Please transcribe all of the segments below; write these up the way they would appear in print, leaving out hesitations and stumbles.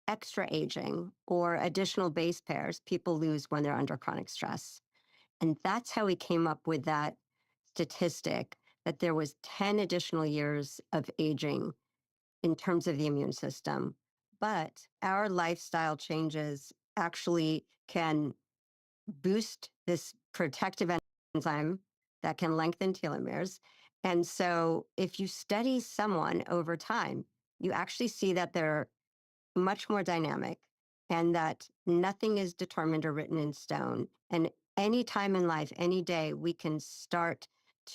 extra aging or additional base pairs people lose when they're under chronic stress. And that's how we came up with that statistic that there was 10 additional years of aging in terms of the immune system. But our lifestyle changes actually can boost this protective enzyme that can lengthen telomeres. And so if you study someone over time, you actually see that they're much more dynamic and that nothing is determined or written in stone. And any time in life, any day, we can start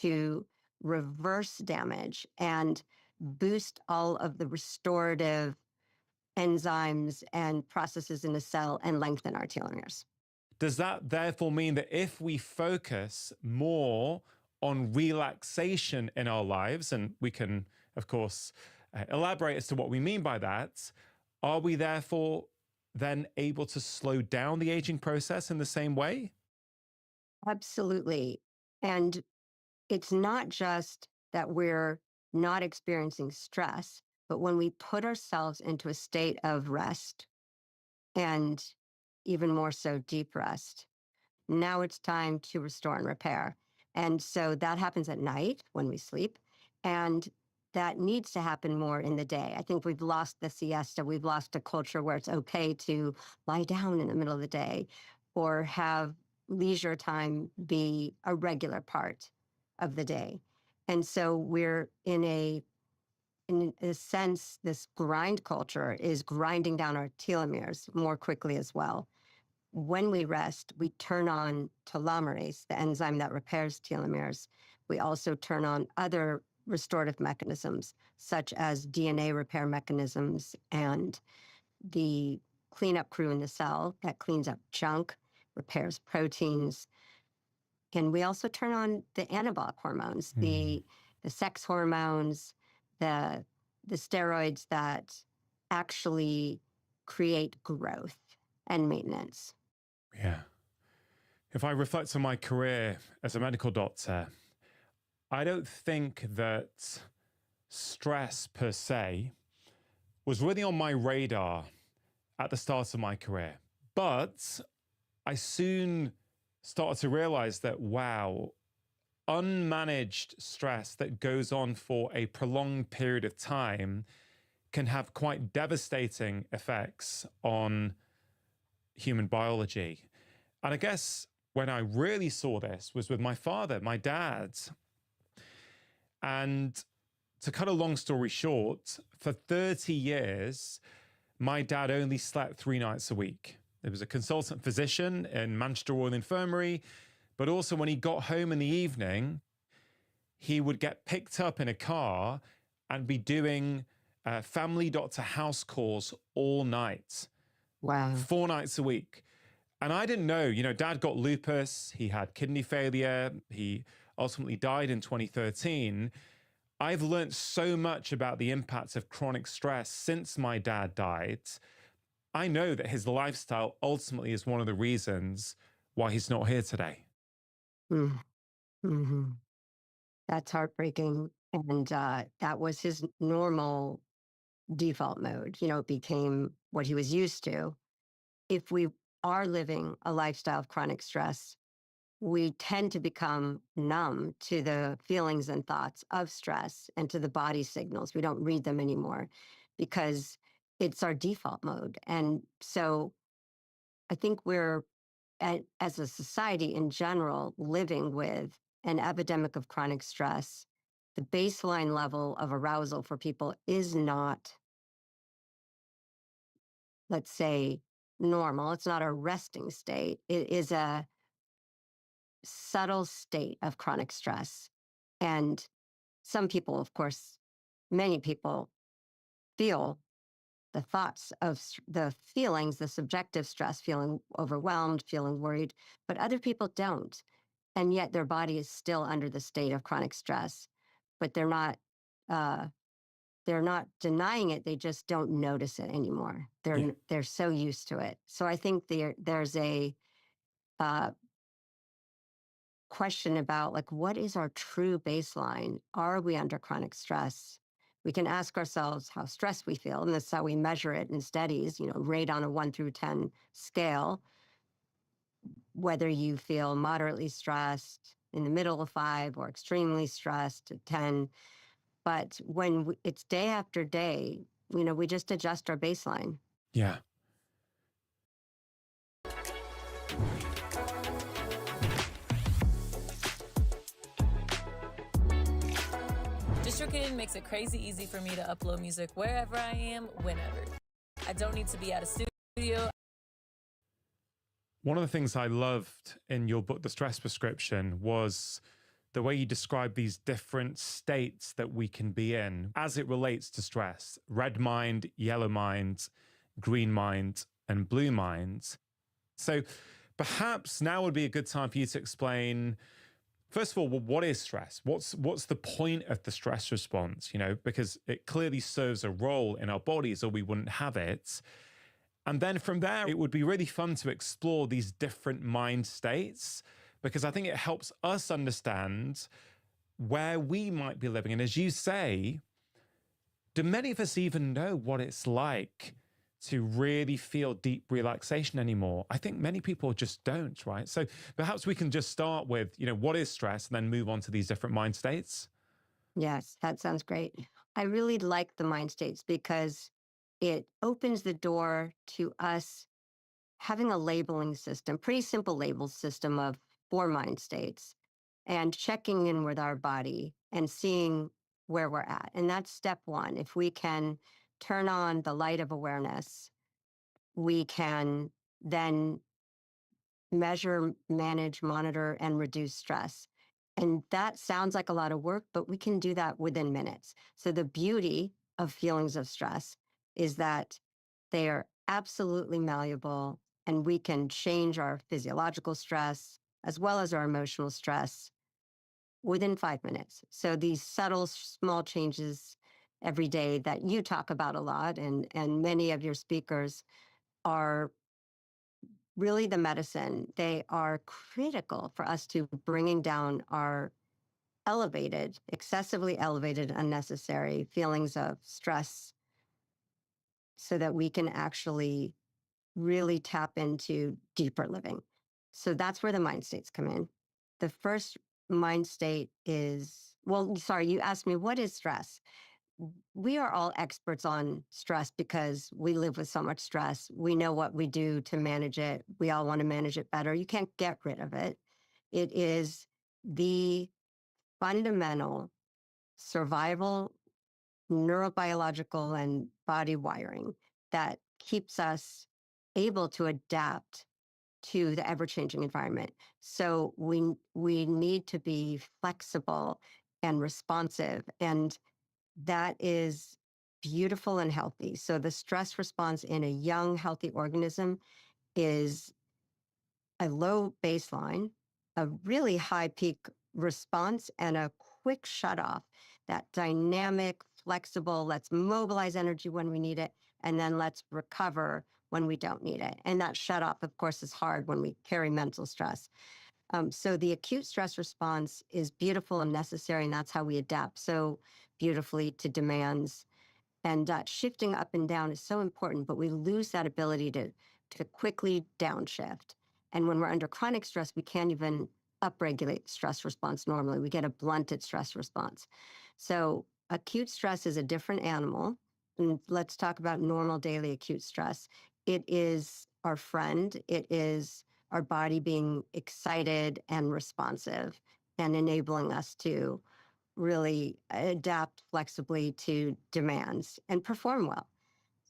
to reverse damage and boost all of the restorative enzymes and processes in the cell and lengthen our telomeres. Does that therefore mean that if we focus more on relaxation in our lives, and we can, of course, elaborate as to what we mean by that, are we therefore then able to slow down the aging process in the same way? Absolutely. And it's not just that we're not experiencing stress, but when we put ourselves into a state of rest and even more so deep rest, now it's time to restore and repair. And so that happens at night when we sleep. And that needs to happen more in the day. I think we've lost the siesta. We've lost a culture where it's okay to lie down in the middle of the day or have leisure time be a regular part of the day. And so we're in a sense, this grind culture is grinding down our telomeres more quickly as well. When we rest, we turn on telomerase, the enzyme that repairs telomeres. We also turn on other restorative mechanisms, such as DNA repair mechanisms and the cleanup crew in the cell that cleans up junk, repairs proteins. And we also turn on the anabolic hormones, Hmm. the sex hormones, the the steroids that actually create growth and maintenance. Yeah. If I reflect on my career as a medical doctor, I don't think that stress per se was really on my radar at the start of my career. But I soon started to realize that, wow, unmanaged stress that goes on for a prolonged period of time can have quite devastating effects on human biology. And I guess when I really saw this was with my father, my dad. And to cut a long story short, for 30 years, my dad only slept 3 nights a week. There was a consultant physician in Manchester Royal Infirmary, but also when he got home in the evening, he would get picked up in a car and be doing family doctor house calls all night, Wow. 4 nights a week. And I didn't know, dad got lupus, he had kidney failure, he ultimately died in 2013. I've learned so much about the impacts of chronic stress since my dad died. I know that his lifestyle ultimately is one of the reasons why he's not here today. Mm, hmm. That's heartbreaking. And that was his normal default mode. It became what he was used to. If we are living a lifestyle of chronic stress, we tend to become numb to the feelings and thoughts of stress and to the body signals. We don't read them anymore because it's our default mode. And so I think as a society in general, living with an epidemic of chronic stress. The baseline level of arousal for people is not, let's say, normal. It's not a resting state. It is a subtle state of chronic stress. And some people, of course, many people feel the thoughts of the feelings, the subjective stress, feeling overwhelmed, feeling worried, but other people don't. And yet their body is still under the state of chronic stress, but uh, they're not denying it. They just don't notice it anymore. Yeah. They're so used to it. So I think there's a uh, question about like what is our true baseline? Are we under chronic stress? We can ask ourselves how stressed we feel, and that's how we measure it in studies, rate on a 1 through 10 scale, whether you feel moderately stressed, in the middle of 5, or extremely stressed at 10. But when it's day after day, we just adjust our baseline. Yeah. DistroKid makes it crazy easy for me to upload music wherever I am, whenever. I don't need to be at a studio. One of the things I loved in your book, The Stress Prescription, was the way you describe these different states that we can be in as it relates to stress: red mind, yellow mind, green mind, and blue mind. So perhaps now would be a good time for you to explain, first of all, well, what is stress? What's the point of the stress response? Because it clearly serves a role in our bodies, or we wouldn't have it. And then from there, it would be really fun to explore these different mind states, because I think it helps us understand where we might be living. And as you say, do many of us even know what it's like to really feel deep relaxation anymore? I think many people just don't, right? So perhaps we can just start with, what is stress, and then move on to these different mind states. Yes, that sounds great. I really like the mind states because it opens the door to us having a labeling system, pretty simple label system of 4 mind states, and checking in with our body and seeing where we're at. And that's step one. If we can turn on the light of awareness, we can then measure, manage, monitor, and reduce stress. And that sounds like a lot of work, but we can do that within minutes. So the beauty of feelings of stress is that they are absolutely malleable, and we can change our physiological stress as well as our emotional stress within 5 minutes. So these subtle, small changes every day that you talk about a lot, and many of your speakers, are really the medicine. They are critical for us to bringing down our elevated, excessively elevated, unnecessary feelings of stress, so that we can actually really tap into deeper living. So that's where the mind states come in. The first mind state is, well, sorry, you asked me, what is stress? We are all experts on stress because we live with so much stress. We know what we do to manage it. We all want to manage it better. You can't get rid of it. It is the fundamental survival, neurobiological, and body wiring that keeps us able to adapt to the ever-changing environment. So we need to be flexible and responsive, and that is beautiful and healthy. So the stress response in a young, healthy organism is a low baseline, a really high peak response, and a quick shut off. That dynamic, flexible, let's mobilize energy when we need it, and then let's recover when we don't need it. And that shut off, of course, is hard when we carry mental stress. So the acute stress response is beautiful and necessary, and that's how we adapt so beautifully to demands. And shifting up and down is so important, but we lose that ability to quickly downshift. And when we're under chronic stress, we can't even upregulate stress response normally. We get a blunted stress response. So acute stress is a different animal. And let's talk about normal daily acute stress. It is our friend. It is our body being excited and responsive and enabling us to really adapt flexibly to demands and perform well.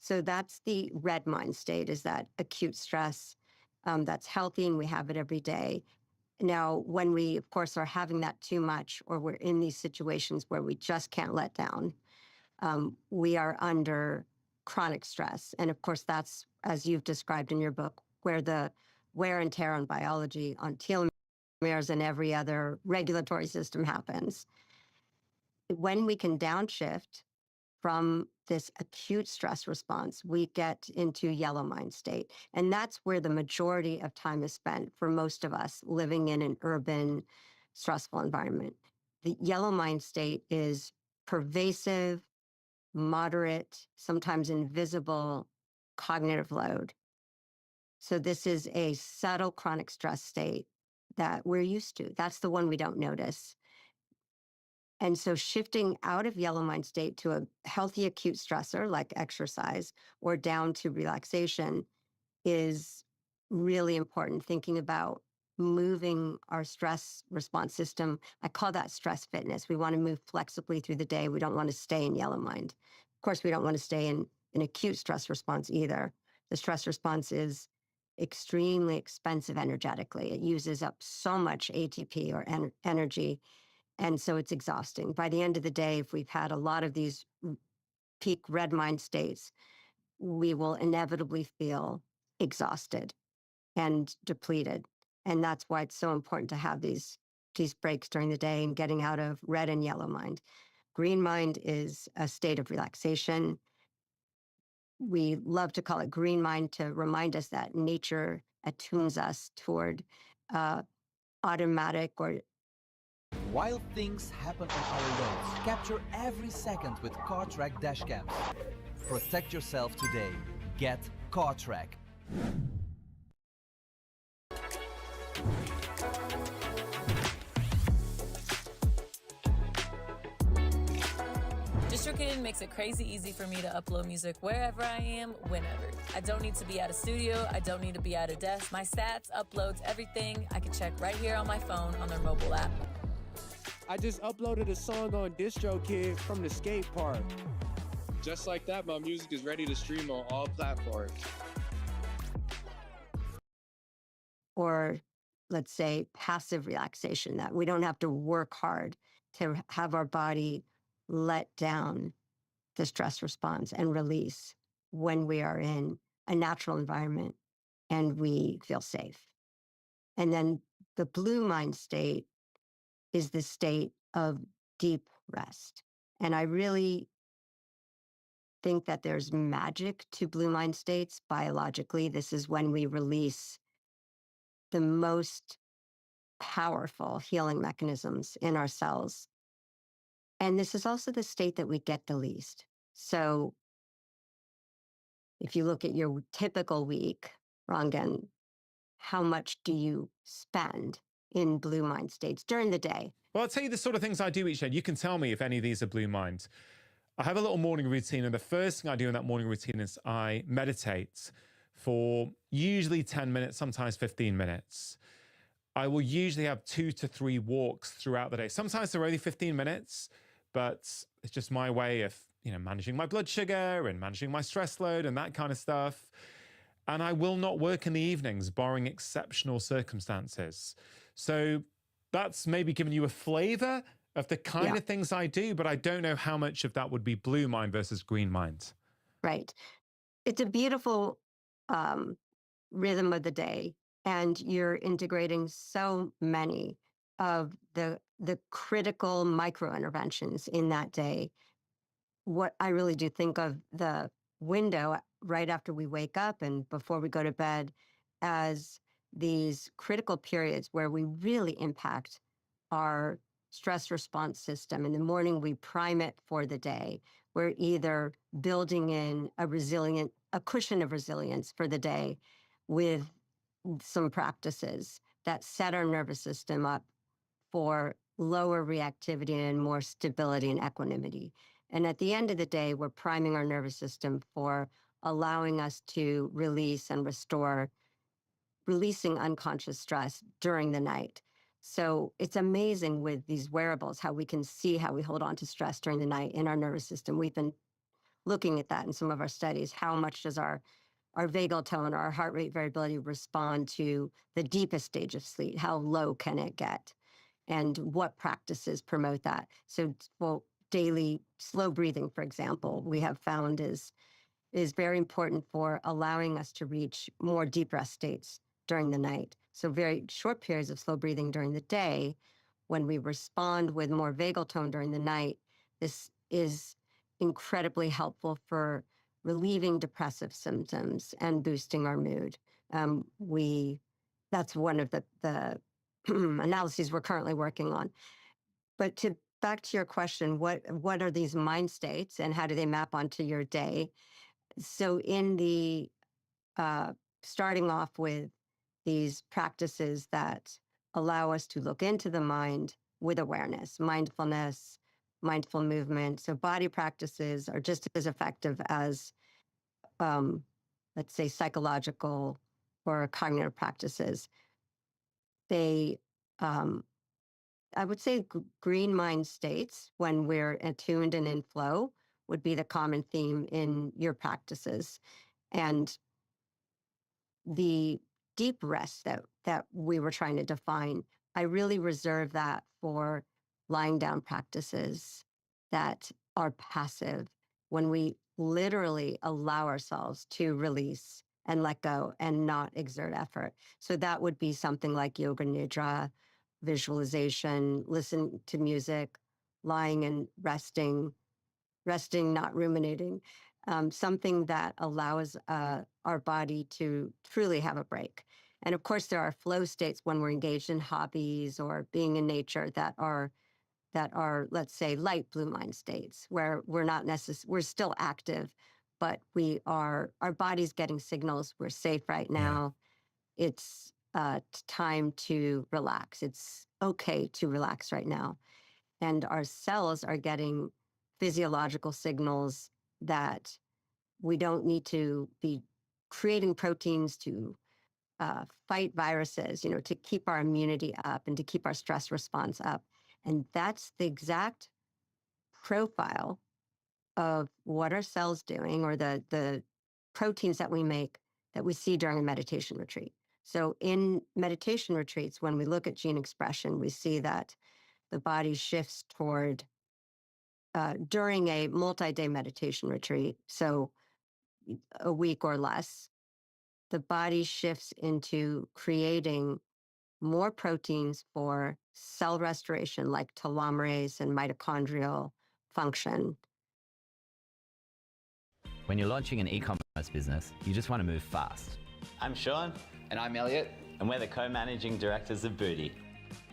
So that's the red mind state, is that acute stress that's healthy, and we have it every day. Now, when we, of course, are having that too much, or we're in these situations where we just can't let down, we are under chronic stress. And of course, that's, as you've described in your book, where the wear and tear on biology, on telomeres, and every other regulatory system happens. When we can downshift from this acute stress response, we get into yellow mind state. And that's where the majority of time is spent for most of us living in an urban, stressful environment. The yellow mind state is pervasive, moderate, sometimes invisible cognitive load. So this is a subtle chronic stress state that we're used to. That's the one we don't notice. And so shifting out of yellow mind state to a healthy acute stressor like exercise or down to relaxation is really important. Thinking about moving our stress response system. I call that stress fitness. We want to move flexibly through the day. We don't want to stay in yellow mind. Of course, we don't want to stay in an acute stress response either. The stress response is extremely expensive energetically. It uses up so much ATP or energy. And so it's exhausting. By the end of the day, if we've had a lot of these peak red mind states, we will inevitably feel exhausted and depleted. And that's why it's so important to have these breaks during the day and getting out of red and yellow mind. Green mind is a state of relaxation. We love to call it green mind to remind us that nature attunes us toward uh, automatic or While things happen on our roads, capture every second with CarTrack dashcams. Protect yourself today. Get CarTrack. DistroKid makes it crazy easy for me to upload music wherever I am, whenever. I don't need to be at a studio. I don't need to be at a desk. My stats, uploads, everything I can check right here on my phone on their mobile app. I just uploaded a song on DistroKid from the skate park. Just like that, my music is ready to stream on all platforms. or let's say passive relaxation, that we don't have to work hard to have our body let down the stress response and release when we are in a natural environment and we feel safe. And then the blue mind state is the state of deep rest. And I really think that there's magic to blue mind states biologically. This is when we release the most powerful healing mechanisms in our cells. And this is also the state that we get the least. So if you look at your typical week, Rangan, how much do you spend in blue mind states during the day? Well, I'll tell you the sort of things I do each day. You can tell me if any of these are blue mind. I have a little morning routine, and the first thing I do in that morning routine is I meditate for usually 10 minutes, sometimes 15 minutes. I will usually have 2 to 3 walks throughout the day. Sometimes they're only 15 minutes, but it's just my way of, managing my blood sugar and managing my stress load and that kind of stuff. And I will not work in the evenings, barring exceptional circumstances. So that's maybe giving you a flavor of the kind of things I do, but I don't know how much of that would be blue mind versus green mind. Right. It's a beautiful rhythm of the day, and you're integrating so many of the critical micro interventions in that day. What I really do think of the window right after we wake up and before we go to bed as these critical periods where we really impact our stress response system. In the morning, we prime it for the day. We're either building in a cushion of resilience for the day with some practices that set our nervous system up for lower reactivity and more stability and equanimity. And at the end of the day, we're priming our nervous system for allowing us to release and restore, releasing unconscious stress during the night. So it's amazing with these wearables how we can see how we hold on to stress during the night in our nervous system. We've been looking at that in some of our studies. How much does our vagal tone or our heart rate variability respond to the deepest stage of sleep? How low can it get? And what practices promote that? So, well, daily slow breathing, for example, we have found is very important for allowing us to reach more deep rest states during the night. So very short periods of slow breathing during the day, when we respond with more vagal tone during the night, this is incredibly helpful for relieving depressive symptoms and boosting our mood. That's one of the analyses we're currently working on. But to back to your question, what are these mind states and how do they map onto your day? So in the starting off with these practices that allow us to look into the mind with awareness, mindfulness, mindful movement. So body practices are just as effective as, let's say, psychological or cognitive practices. They, I would say, green mind states, when we're attuned and in flow, would be the common theme in your practices. And the deep rest that we were trying to define, I really reserve that for lying down practices that are passive, when we literally allow ourselves to release and let go and not exert effort. So that would be something like yoga nidra, visualization, listen to music, lying and resting, not ruminating, something that allows our body to truly have a break. And of course, there are flow states when we're engaged in hobbies or being in nature that are, let's say, light blue mind states, where we're still active, but our body's getting signals we're safe right now. It's time to relax. It's okay to relax right now. And our cells are getting physiological signals that we don't need to be creating proteins to fight viruses, to keep our immunity up and to keep our stress response up. And that's the exact profile of what our cells doing, or the proteins that we make that we see during a meditation retreat. So in meditation retreats, when we look at gene expression, we see that the body shifts toward during a multi-day meditation retreat, so a week or less, the body shifts into creating more proteins for cell restoration, like telomerase and mitochondrial function. When you're launching an e-commerce business, you just want to move fast. I'm Sean. And I'm Elliot. And we're the co-managing directors of Booty.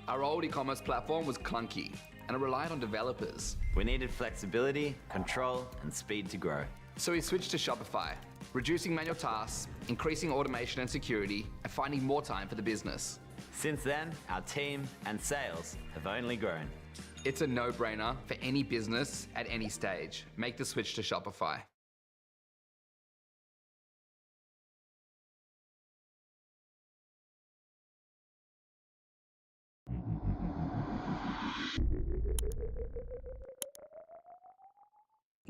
Our old e-commerce platform was clunky and it relied on developers. We needed flexibility, control, and speed to grow. So we switched to Shopify, reducing manual tasks, increasing automation and security, and finding more time for the business. Since then, our team and sales have only grown. It's a no-brainer for any business at any stage. Make the switch to Shopify.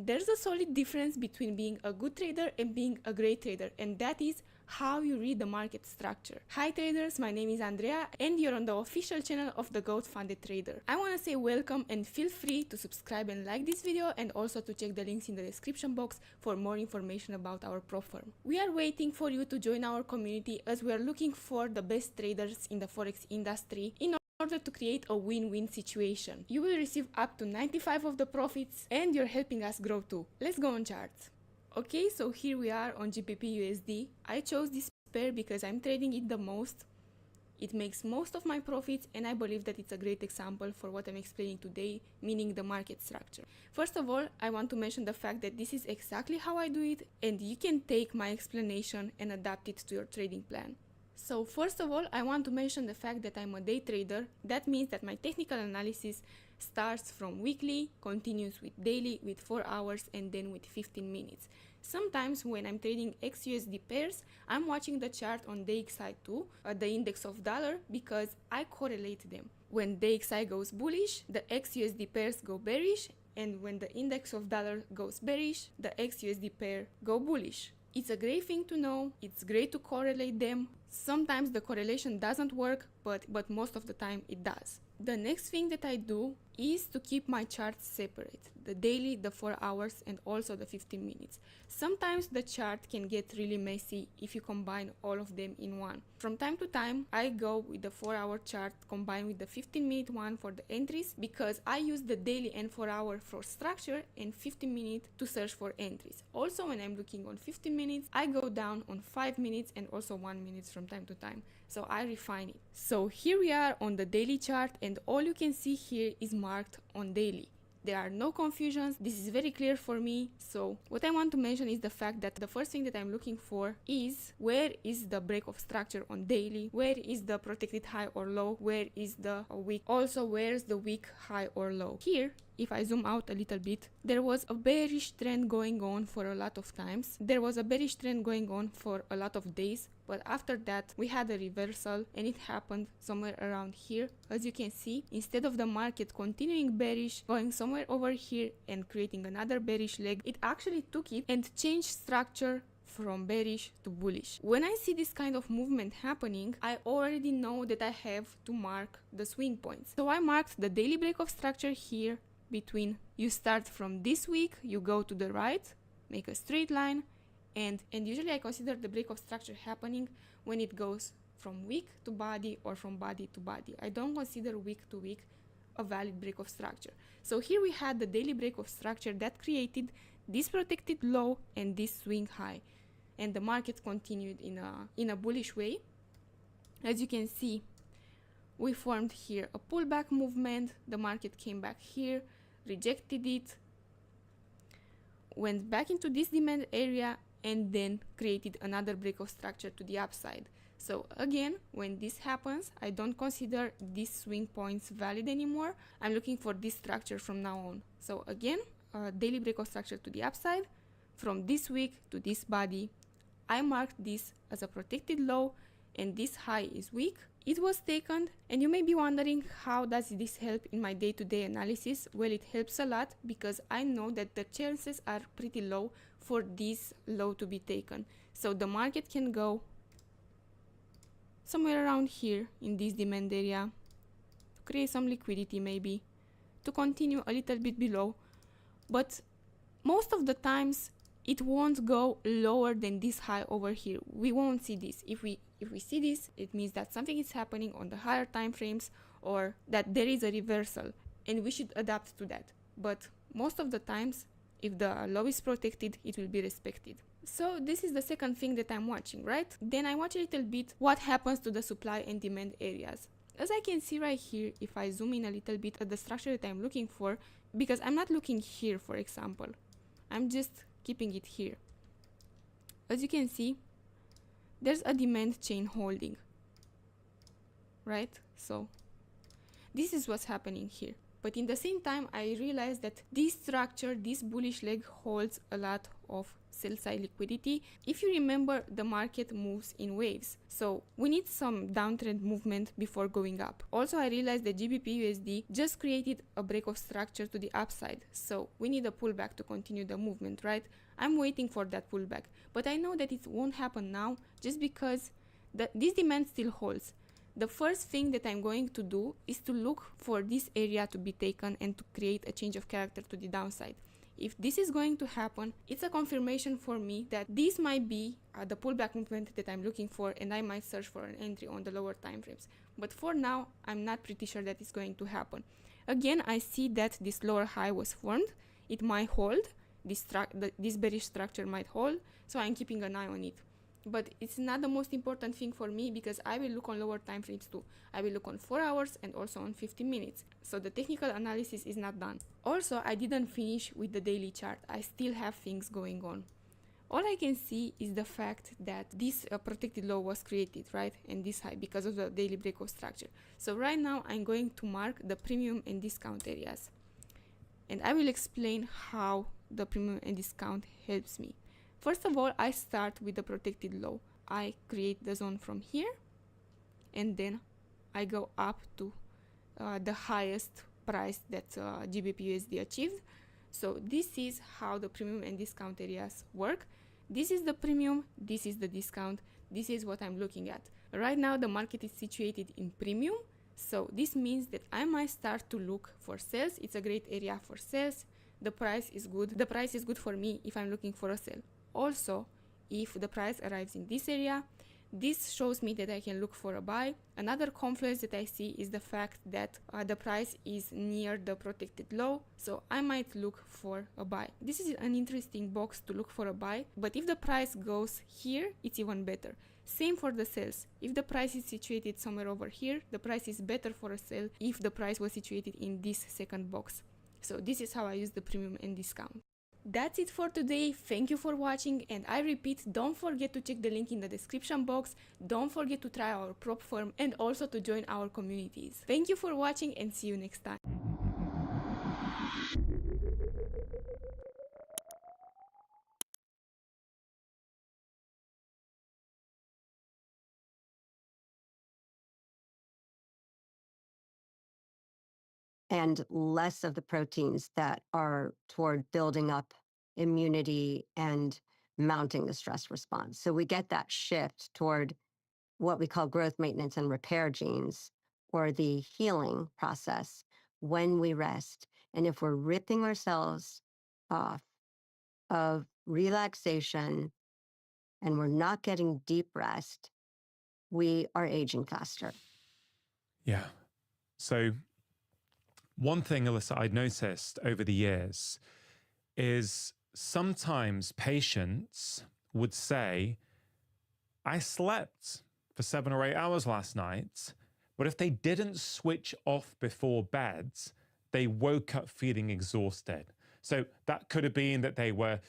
There's a solid difference between being a good trader and being a great trader, and that is how you read the market structure. Hi traders, my name is Andrea and you're on the official channel of the Goat Funded Trader. I want to say welcome and feel free to subscribe and like this video, and also to check the links in the description box for more information about our prop firm. We are waiting for you to join our community, as we are looking for the best traders in the Forex industry in order to create a win-win situation. You will receive up to 95% of the profits and you're helping us grow too. Let's go on charts. Okay, so here we are on GBP USD. I chose this pair because I'm trading it the most. It makes most of my profits, and I believe that it's a great example for what I'm explaining today, meaning the market structure. First of all, I want to mention the fact that this is exactly how I do it, and you can take my explanation and adapt it to your trading plan. So first of all, I want to mention the fact that I'm a day trader. That means that my technical analysis starts from weekly, continues with daily, with 4 hours, and then with 15 minutes. Sometimes when I'm trading XUSD pairs, I'm watching the chart on DXY too, the index of dollar, because I correlate them. When DXY goes bullish, the XUSD pairs go bearish, and when the index of dollar goes bearish, the XUSD pair go bullish. It's a great thing to know, it's great to correlate them. Sometimes the correlation doesn't work, but most of the time it does. The next thing that I do is to keep my charts separate, the daily, the 4 hours, and also the 15 minutes. Sometimes the chart can get really messy if you combine all of them in one. From time to time, I go with the 4-hour chart combined with the 15-minute one for the entries, because I use the daily and 4-hour for structure and 15-minute to search for entries. Also, when I'm looking on 15 minutes, I go down on 5 minutes and also 1 minute from time to time. So I refine it. So here we are on the daily chart, and and all you can see here is marked on daily. There are no confusions, this is very clear for me. So what I want to mention is the fact that the first thing that I'm looking for is where is the break of structure on daily, where is the protected high or low, where is the weak, also where's the weak high or low. Here, if I zoom out a little bit, there was a bearish trend going on for a lot of times. There was a bearish trend going on for a lot of days, but after that we had a reversal and it happened somewhere around here. As you can see, instead of the market continuing bearish, going somewhere over here and creating another bearish leg, it actually took it and changed structure from bearish to bullish. When I see this kind of movement happening, I already know that I have to mark the swing points. So I marked the daily break of structure here between, you start from this week, you go to the right, make a straight line, and usually I consider the break of structure happening when it goes from wick to body or from body to body. I don't consider wick to wick a valid break of structure. So here we had the daily break of structure that created this protected low and this swing high, and the market continued in a bullish way. As you can see, we formed here a pullback movement, the market came back here, rejected it, went back into this demand area, and then created another break of structure to the upside. So again, when this happens, I don't consider these swing points valid anymore. I'm looking for this structure from now on. So again, daily break of structure to the upside, from this wick to this body. I marked this as a protected low, and this high is weak. It was taken, and you may be wondering, how does this help in my day-to-day analysis? Well, it helps a lot because I know that the chances are pretty low for this low to be taken. So the market can go somewhere around here in this demand area to create some liquidity, maybe to continue a little bit below, but most of the times it won't go lower than this high over here. We won't see this. If we see this, it means that something is happening on the higher time frames, or that there is a reversal, and we should adapt to that. But most of the times, if the low is protected, it will be respected. So this is the second thing that I'm watching, right? Then I watch a little bit what happens to the supply and demand areas. As I can see right here, if I zoom in a little bit at the structure that I'm looking for, because I'm not looking here, for example, I'm just keeping it here. As you can see, there's a demand chain holding, right? So this is what's happening here. But in the same time, I realized that this structure, this bullish leg, holds a lot of sell side liquidity. If you remember, the market moves in waves, so we need some downtrend movement before going up. Also, I realized that GBP/USD just created a break of structure to the upside, so we need a pullback to continue the movement, right? I'm waiting for that pullback, but I know that it won't happen now just because this demand still holds. The first thing that I'm going to do is to look for this area to be taken and to create a change of character to the downside. If this is going to happen, it's a confirmation for me that this might be the pullback movement that I'm looking for, and I might search for an entry on the lower time frames. But for now, I'm not pretty sure that it's going to happen. Again, I see that this lower high was formed. It might hold. This bearish structure might hold, so I'm keeping an eye on it. But it's not the most important thing for me because I will look on lower time frames too. I will look on 4 hours and also on 15 minutes. So the technical analysis is not done. Also, I didn't finish with the daily chart. I still have things going on. All I can see is the fact that this protected low was created, right? And this high because of the daily break of structure. So right now I'm going to mark the premium and discount areas. And I will explain how the premium and discount helps me. First of all, I start with the protected low. I create the zone from here, and then I go up to the highest price that GBP/USD achieved. So this is how the premium and discount areas work. This is the premium, this is the discount, this is what I'm looking at. Right now the market is situated in premium, so this means that I might start to look for sales. It's a great area for sales. The price is good. The price is good for me if I'm looking for a sell. Also, if the price arrives in this area, This shows me that I can look for a buy. Another confluence that I see is the fact that the price is near the protected low, so I might look for a buy. This is an interesting box to look for a buy, but if the price goes here, it's even better. Same for the sales. If the price is situated somewhere over here, the price is better for a sell if the price was situated in this second box. So this is how I use the premium and discount. That's it for today. Thank you for watching, and I repeat, don't forget to check the link in the description box. Don't forget to try our prop firm and also to join our communities. Thank you for watching and see you next time. And less of the proteins that are toward building up immunity and mounting the stress response. So we get that shift toward what we call growth, maintenance, and repair genes, or the healing process when we rest. And if we're ripping ourselves off of relaxation and we're not getting deep rest, we are aging faster. Yeah. So one thing, Alyssa, I'd noticed over the years is sometimes patients would say, I slept for 7 or 8 hours last night, but if they didn't switch off before bed, they woke up feeling exhausted. So that could have been that they were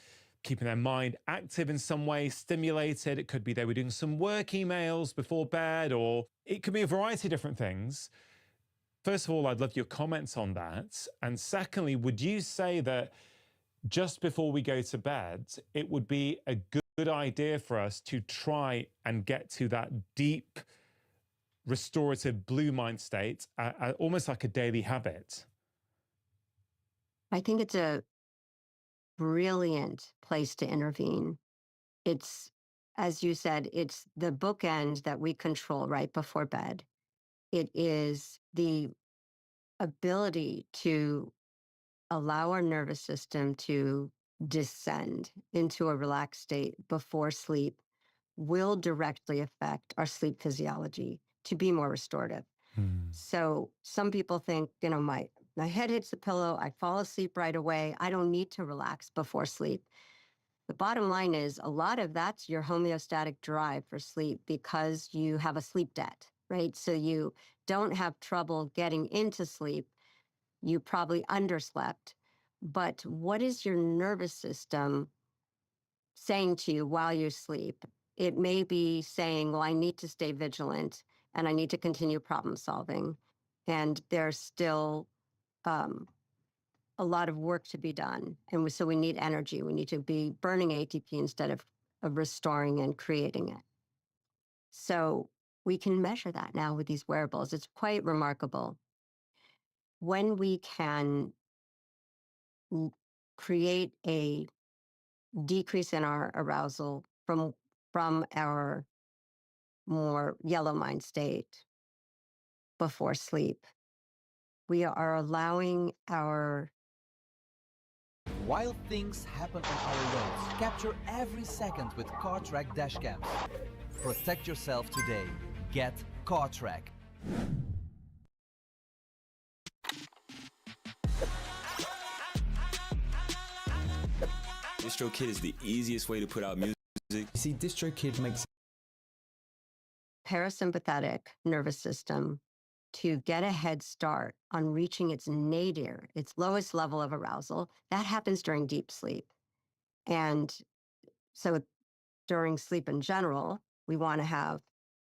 keeping their mind active in some way, stimulated. It could be they were doing some work emails before bed, or it could be a variety of different things. First of all, I'd love your comments on that. And secondly, would you say that just before we go to bed, it would be a good idea for us to try and get to that deep, restorative blue mind state, almost like a daily habit? I think it's a brilliant place to intervene. It's, as you said, it's the bookend that we control right before bed. It is the ability to allow our nervous system to descend into a relaxed state before sleep will directly affect our sleep physiology to be more restorative. So some people think, my head hits the pillow, I fall asleep right away, I don't need to relax before sleep. The bottom line is a lot of that's your homeostatic drive for sleep because you have a sleep debt, right? So you don't have trouble getting into sleep. You probably underslept. But what is your nervous system saying to you while you sleep? It may be saying, well, I need to stay vigilant and I need to continue problem solving. And there's still a lot of work to be done. And so we need energy. We need to be burning ATP instead of restoring and creating it. So we can measure that now with these wearables. It's quite remarkable. When we can create a decrease in our arousal from our more yellow mind state before sleep, we are allowing our Wild things happen on our roads. Capture every second with CarTrack dashcams. Protect yourself today. Get CarTrack. DistroKid is the easiest way to put out music. See, DistroKid makes parasympathetic nervous system to get a head start on reaching its nadir, its lowest level of arousal. That happens during deep sleep. And so during sleep in general, we want to have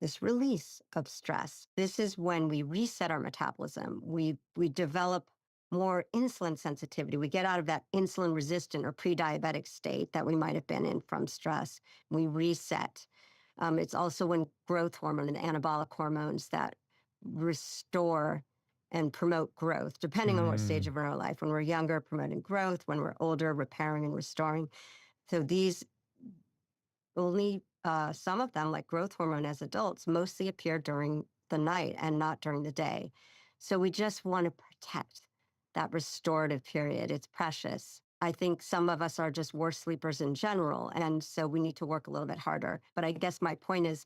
this release of stress. This is when we reset our metabolism. We develop more insulin sensitivity. We get out of that insulin resistant or pre-diabetic state that we might have been in from stress. We reset. It's also when growth hormone and anabolic hormones that restore and promote growth, depending on what stage of our life. When we're younger, promoting growth. When we're older, repairing and restoring. So these only some of them, like growth hormone as adults, mostly appear during the night and not during the day. So we just want to protect that restorative period. It's precious. I think some of us are just worse sleepers in general, and so we need to work a little bit harder. But I guess my point is,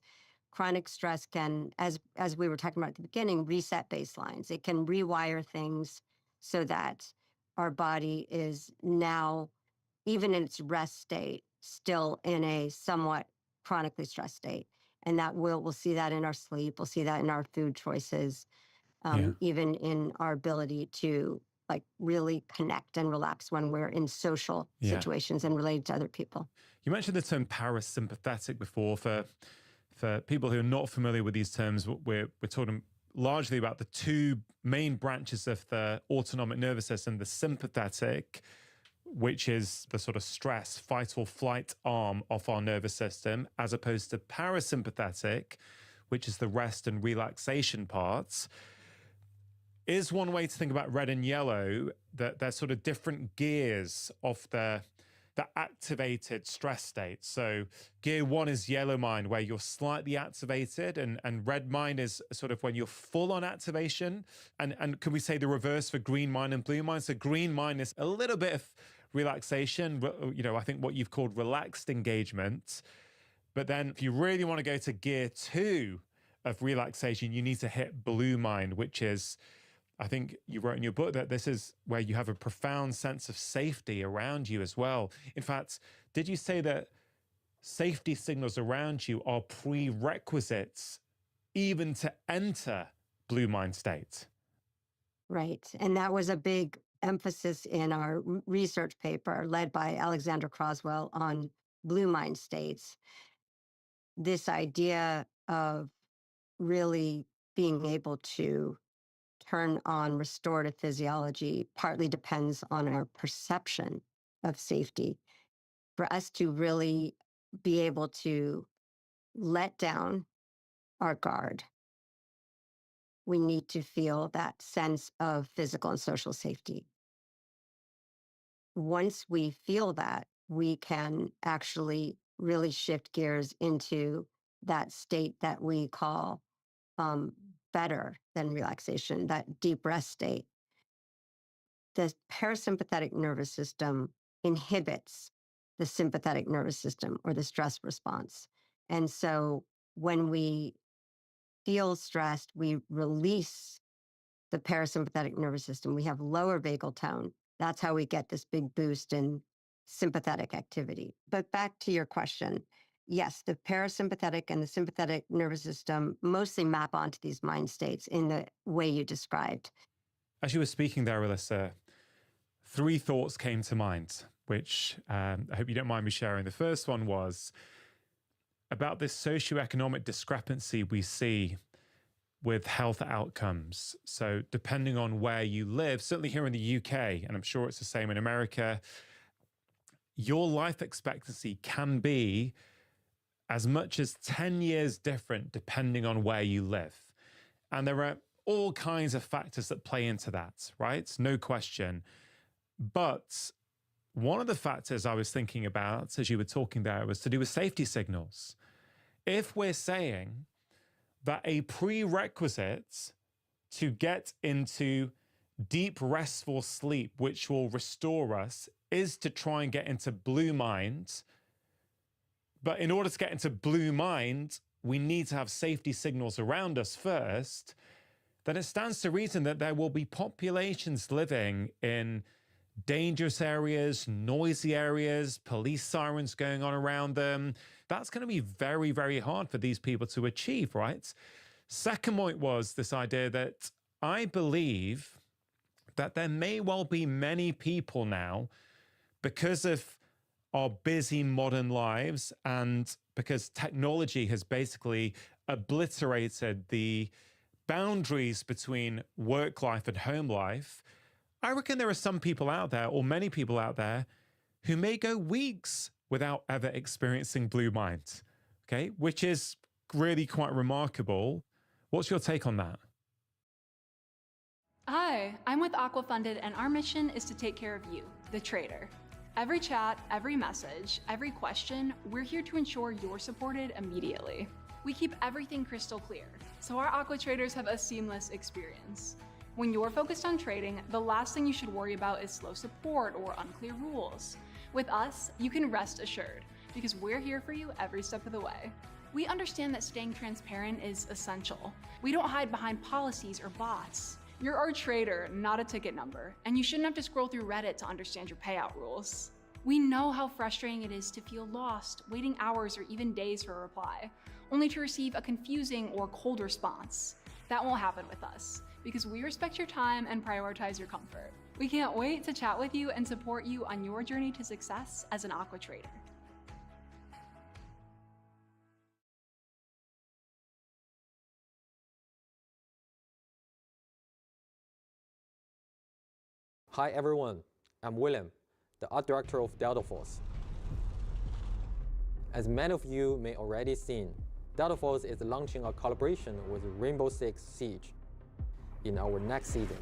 chronic stress can, as we were talking about at the beginning, reset baselines. It can rewire things so that our body is now, even in its rest state, still in a somewhat chronically stressed state. And that we'll see that in our sleep. We'll see that in our food choices, even in our ability to like really connect and relax when we're in social situations and related to other people. You mentioned the term parasympathetic before. For people who are not familiar with these terms, we're talking largely about the two main branches of the autonomic nervous system, the sympathetic, which is the sort of stress, fight or flight arm of our nervous system, as opposed to parasympathetic, which is the rest and relaxation parts. Is one way to think about red and yellow that they're sort of different gears of the activated stress state. So gear one is yellow mind, where you're slightly activated, and red mind is sort of when you're full on activation. And can we say the reverse for green mind and blue mind? So green mind is a little bit of relaxation, I think what you've called relaxed engagement. But then if you really want to go to gear two of relaxation, you need to hit blue mind, which is, I think you wrote in your book that this is where you have a profound sense of safety around you as well. In fact, did you say that safety signals around you are prerequisites even to enter blue mind state? Right. And that was a big emphasis in our research paper led by Alexandra Croswell on blue mind states. This idea of really being able to turn on restorative physiology partly depends on our perception of safety. For us to really be able to let down our guard, we need to feel that sense of physical and social safety. Once we feel that, we can actually really shift gears into that state that we call better than relaxation, that deep rest state. The parasympathetic nervous system inhibits the sympathetic nervous system or the stress response. And so when we feel stressed, we release the parasympathetic nervous system. We have lower vagal tone. That's how we get this big boost in sympathetic activity. But back to your question. Yes, the parasympathetic and the sympathetic nervous system mostly map onto these mind states in the way you described. As you were speaking there, Alyssa, three thoughts came to mind, which I hope you don't mind me sharing. The first one was about this socioeconomic discrepancy we see with health outcomes. So depending on where you live, certainly here in the UK, and I'm sure it's the same in America, your life expectancy can be as much as 10 years different depending on where you live. And there are all kinds of factors that play into that, right? No question. But one of the factors I was thinking about as you were talking there was to do with safety signals. If we're saying that a prerequisite to get into deep restful sleep, which will restore us, is to try and get into blue mind. But in order to get into blue mind, we need to have safety signals around us first. Then it stands to reason that there will be populations living in dangerous areas, noisy areas, police sirens going on around them. That's going to be very, very hard for these people to achieve, right? Second point was this idea that I believe that there may well be many people now, because of our busy modern lives and because technology has basically obliterated the boundaries between work life and home life, I reckon there are some people out there, or many people out there, who may go weeks without ever experiencing blue mind, okay? Which is really quite remarkable. What's your take on that? Hi, I'm with Aquafunded, and our mission is to take care of you, the trader. Every chat, every message, every question, we're here to ensure you're supported immediately. We keep everything crystal clear, so our aqua traders have a seamless experience. When you're focused on trading, the last thing you should worry about is slow support or unclear rules. With us, you can rest assured, because we're here for you every step of the way. We understand that staying transparent is essential. We don't hide behind policies or bots. You're our trader, not a ticket number, and you shouldn't have to scroll through Reddit to understand your payout rules. We know how frustrating it is to feel lost, waiting hours or even days for a reply, only to receive a confusing or cold response. That won't happen with us, because we respect your time and prioritize your comfort. We can't wait to chat with you and support you on your journey to success as an aqua trader. Hi everyone, I'm William, the art director of Delta Force. As many of you may already seen, Delta Force is launching a collaboration with Rainbow Six Siege in our next season.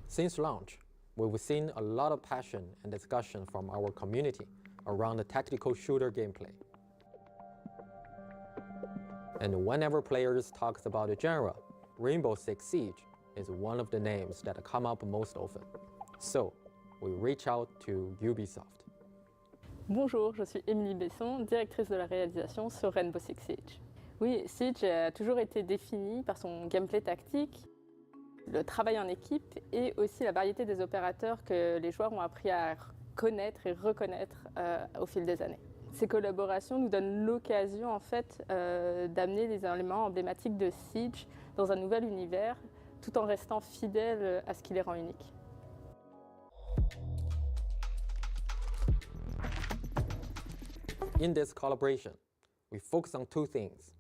Since launch, we've seen a lot of passion and discussion from our community around the tactical shooter gameplay. And whenever players talk about the genre, Rainbow Six Siege is one of the names that come up most often. So, we reach out to Ubisoft. Bonjour, je suis Émilie Besson, directrice de la réalisation sur Rainbow Six Siege. Oui, Siege a toujours été défini par son gameplay tactique, le travail en équipe et aussi la variété des opérateurs que les joueurs ont appris à connaître et reconnaître au fil des années. Ces collaborations nous donnent l'occasion en fait d'amener les éléments emblématiques de Siege dans un nouvel univers tout en restant fidèle à ce qui les rend uniques. In this collaboration, we focus on two things: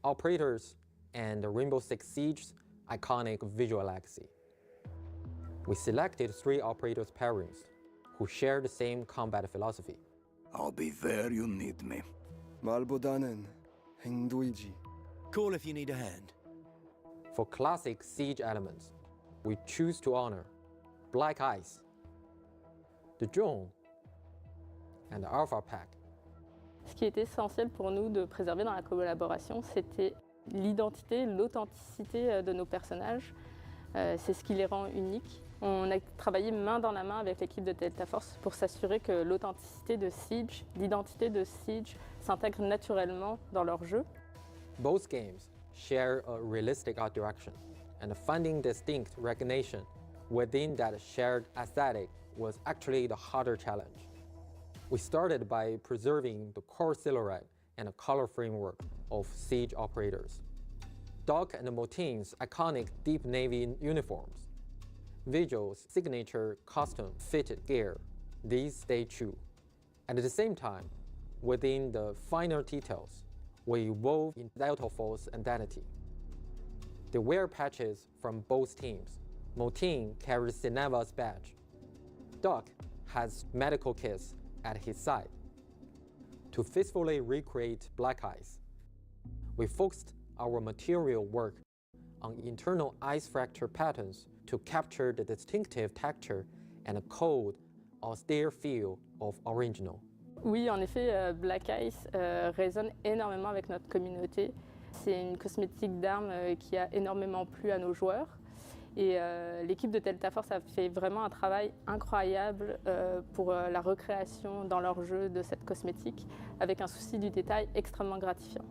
operators and Rainbow Six Siege's iconic visual legacy. We selected 3 operators pairings who share the same combat philosophy. I'll be there you need me. 말보다는 행동이지. Call if you need a hand. For classic Siege elements, we choose to honor Black Ice, the Drone, and the Alpha Pack. Ce qui était essentiel pour nous de préserver dans la collaboration, c'était l'identité, l'authenticité de nos personnages. C'est ce qui les rend uniques. On a travaillé main dans la main avec l'équipe de Delta Force pour s'assurer que l'authenticité de Siege, l'identité de Siege s'intègre naturellement dans leur jeu. Both games share a realistic art direction, and finding distinct recognition within that shared aesthetic was actually the harder challenge. We started by preserving the core silhouette and color framework of Siege operators. Doc and Motin's iconic deep navy uniforms, Vigil's signature custom-fitted gear, these stay true. At the same time, within the finer details, we evolve in Delta Force identity. The wear patches from both teams. Motin carries Cineva's badge. Doc has medical kits at his side. To faithfully recreate Black Ice, we focused our material work on internal ice fracture patterns to capture the distinctive texture and cold, austere feel of original. Oui, en effet, Black Ice résonne énormément avec notre communauté. C'est une cosmétique d'armes qui a énormément plu à nos joueurs. Et l'équipe de Delta Force a fait vraiment un travail incroyable pour la recréation dans leur jeu de cette cosmétique, avec un souci du détail extrêmement gratifiant.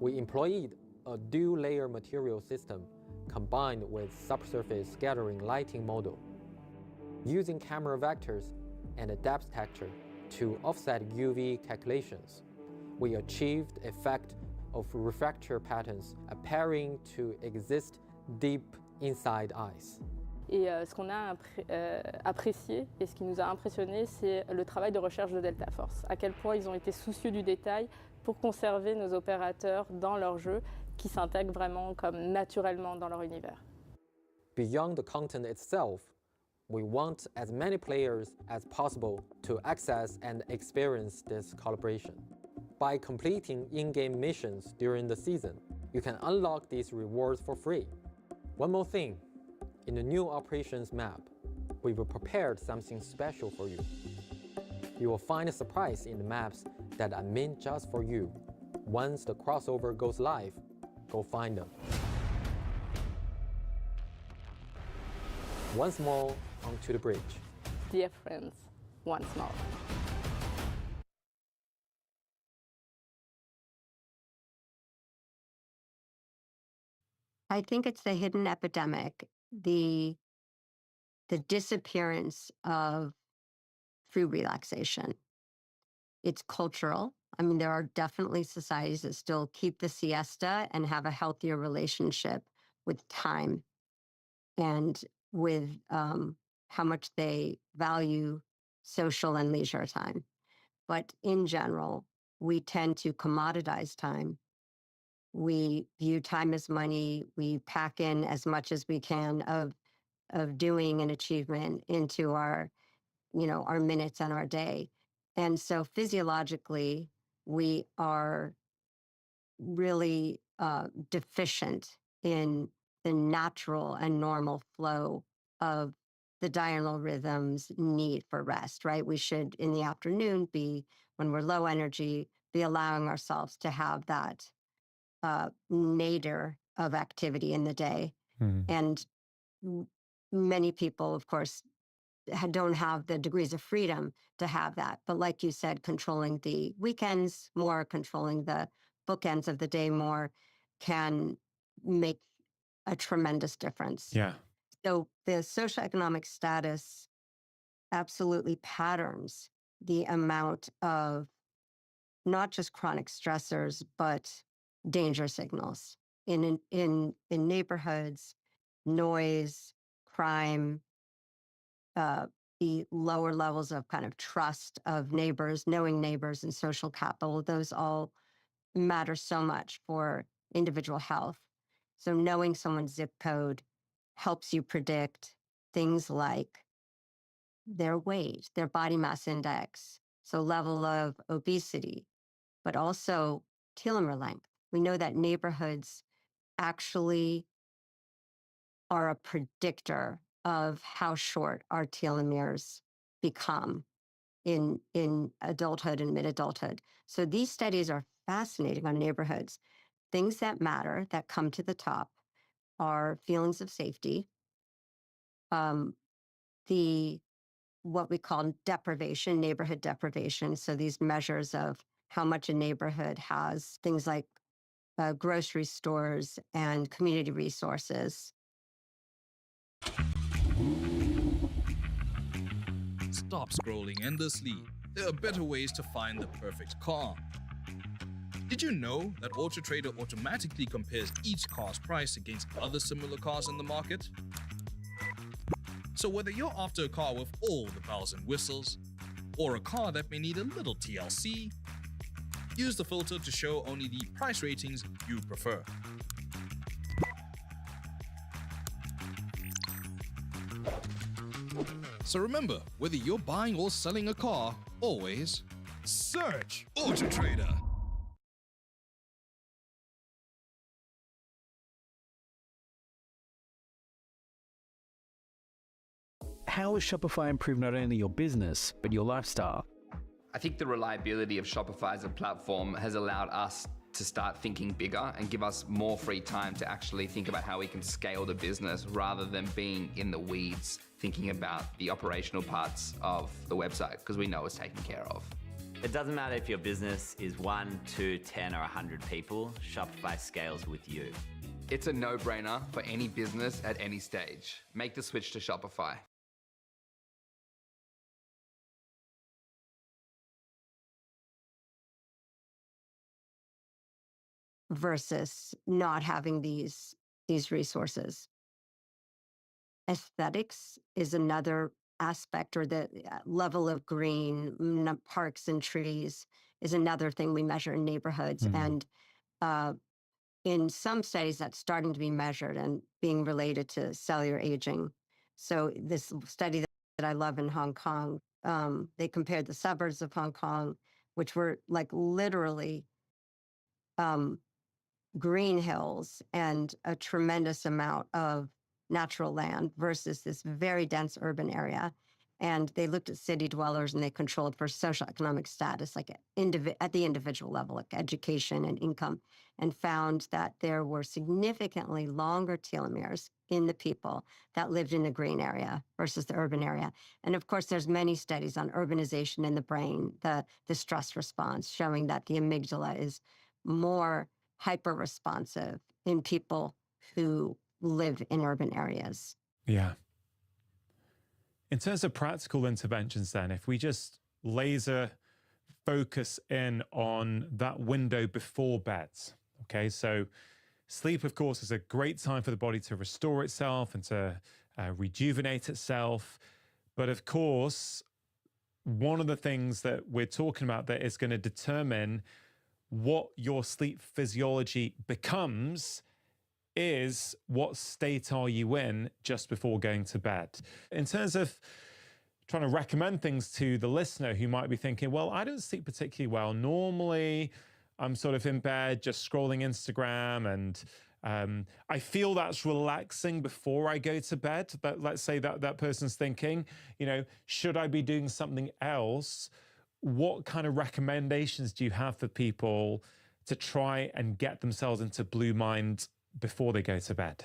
We employed a dual-layer material system combined with subsurface scattering lighting model. Using camera vectors and a depth texture to offset UV calculations, we achieved the effect of refractor patterns appearing to exist deep inside ice. Et ce qu'on a apprécié et ce qui nous a impressionné, c'est le travail de recherche de Delta Force. À quel point ils ont été soucieux du détail pour conserver nos opérateurs dans leur jeu, qui s'intègrent vraiment comme naturellement dans leur univers. Beyond the content itself, we want as many players as possible to access and experience this collaboration. By completing in-game missions during the season, you can unlock these rewards for free. One more thing, in the new operations map, we've prepared something special for you. You will find a surprise in the maps that are meant just for you. Once the crossover goes live, go find them. Once more, onto the bridge. Dear friends, once more. I think it's the hidden epidemic, the disappearance of true relaxation. It's cultural. I mean, there are definitely societies that still keep the siesta and have a healthier relationship with time and with how much they value social and leisure time. But in general, we tend to commoditize time. We view time as money. We pack in as much as we can of doing an achievement into our, our minutes and our day. And so physiologically, we are really deficient in the natural and normal flow of the diurnal rhythm's need for rest, right? We should, in the afternoon, when we're low energy, be allowing ourselves to have that nadir of activity in the day. And many people, of course, don't have the degrees of freedom to have that. But like you said, controlling the weekends more, controlling the bookends of the day more can make a tremendous difference. Yeah. So the socioeconomic status absolutely patterns the amount of not just chronic stressors, but danger signals in neighborhoods, noise, crime, the lower levels of kind of trust of neighbors, knowing neighbors, and social capital. Those all matter so much for individual health. So knowing someone's zip code helps you predict things like their weight, their body mass index, so level of obesity, but also telomere length. We know that neighborhoods actually are a predictor of how short our telomeres become in adulthood and mid-adulthood. So these studies are fascinating on neighborhoods. Things that matter that come to the top are feelings of safety, the what we call deprivation, neighborhood deprivation. So these measures of how much a neighborhood has things like grocery stores and community resources. Stop scrolling endlessly. There are better ways to find the perfect car. Did you know that AutoTrader automatically compares each car's price against other similar cars in the market? So whether you're after a car with all the bells and whistles, or a car that may need a little TLC, use the filter to show only the price ratings you prefer. So remember, whether you're buying or selling a car, always search AutoTrader. How has Shopify improved not only your business, but your lifestyle? I think the reliability of Shopify as a platform has allowed us to start thinking bigger and give us more free time to actually think about how we can scale the business rather than being in the weeds thinking about the operational parts of the website, because we know it's taken care of. It doesn't matter if your business is 1, 2, 10 or 100 people, Shopify scales with you. It's a no-brainer for any business at any stage. Make the switch to Shopify. Versus not having these resources. Aesthetics is another aspect, or the level of green, parks and trees is another thing we measure in neighborhoods. And in some studies, that's starting to be measured and being related to cellular aging. So this study that I love in Hong Kong, they compared the suburbs of Hong Kong, which were like literally green hills and a tremendous amount of natural land versus this very dense urban area. And they looked at city dwellers and they controlled for socioeconomic status, like at the individual level, like education and income, and found that there were significantly longer telomeres in the people that lived in the green area versus the urban area. And of course, there's many studies on urbanization in the brain, the stress response, showing that the amygdala is more hyper-responsive in people who live in urban areas. Yeah. In terms of practical interventions, then, if we just laser focus in on that window before bed, okay? So sleep, of course, is a great time for the body to restore itself and to rejuvenate itself. But of course, one of the things that we're talking about that is going to determine what your sleep physiology becomes is what state are you in just before going to bed. In terms of trying to recommend things to the listener who might be thinking, well, I don't sleep particularly well. Normally, I'm sort of in bed just scrolling Instagram, and I feel that's relaxing before I go to bed. But let's say that that person's thinking, should I be doing something else? What kind of recommendations do you have for people to try and get themselves into blue mind before they go to bed?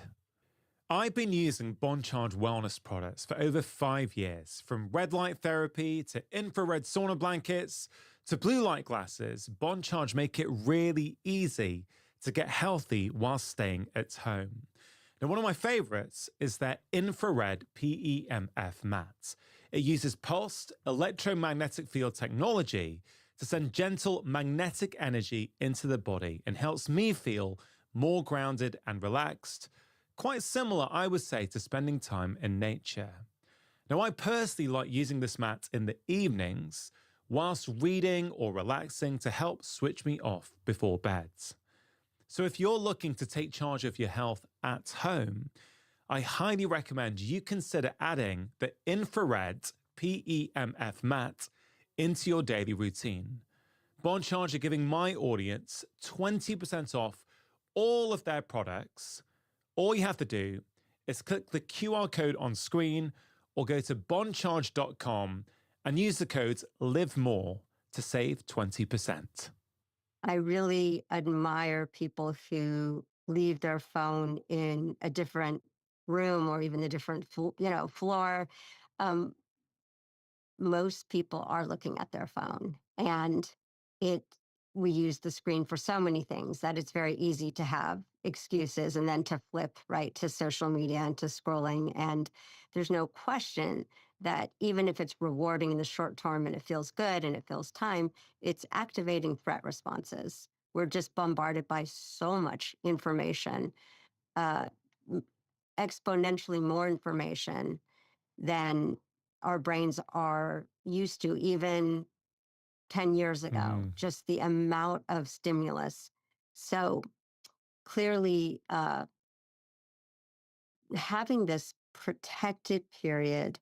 I've been using Bon Charge wellness products for over 5 years, from red light therapy to infrared sauna blankets to blue light glasses. Bon Charge make it really easy to get healthy while staying at home. Now, one of my favorites is their infrared PEMF mat. It uses pulsed electromagnetic field technology to send gentle magnetic energy into the body and helps me feel more grounded and relaxed. Quite similar, I would say, to spending time in nature. Now, I personally like using this mat in the evenings whilst reading or relaxing to help switch me off before bed. So if you're looking to take charge of your health at home, I highly recommend you consider adding the infrared PEMF mat into your daily routine. Bon Charge are giving my audience 20% off all of their products. All you have to do is click the QR code on screen or go to boncharge.com and use the code LIVEMORE to save 20%. I really admire people who leave their phone in a different room or even a different floor. Um, Most people are looking at their phone, and it we use the screen for so many things that it's very easy to have excuses and then to flip right to social media and to scrolling. And there's no question that even if it's rewarding in the short term and it feels good and it fills time, it's activating threat responses. We're just bombarded by so much information, uh, exponentially more information than our brains are used to even 10 years ago, just the amount of stimulus. So clearly, having this protected period,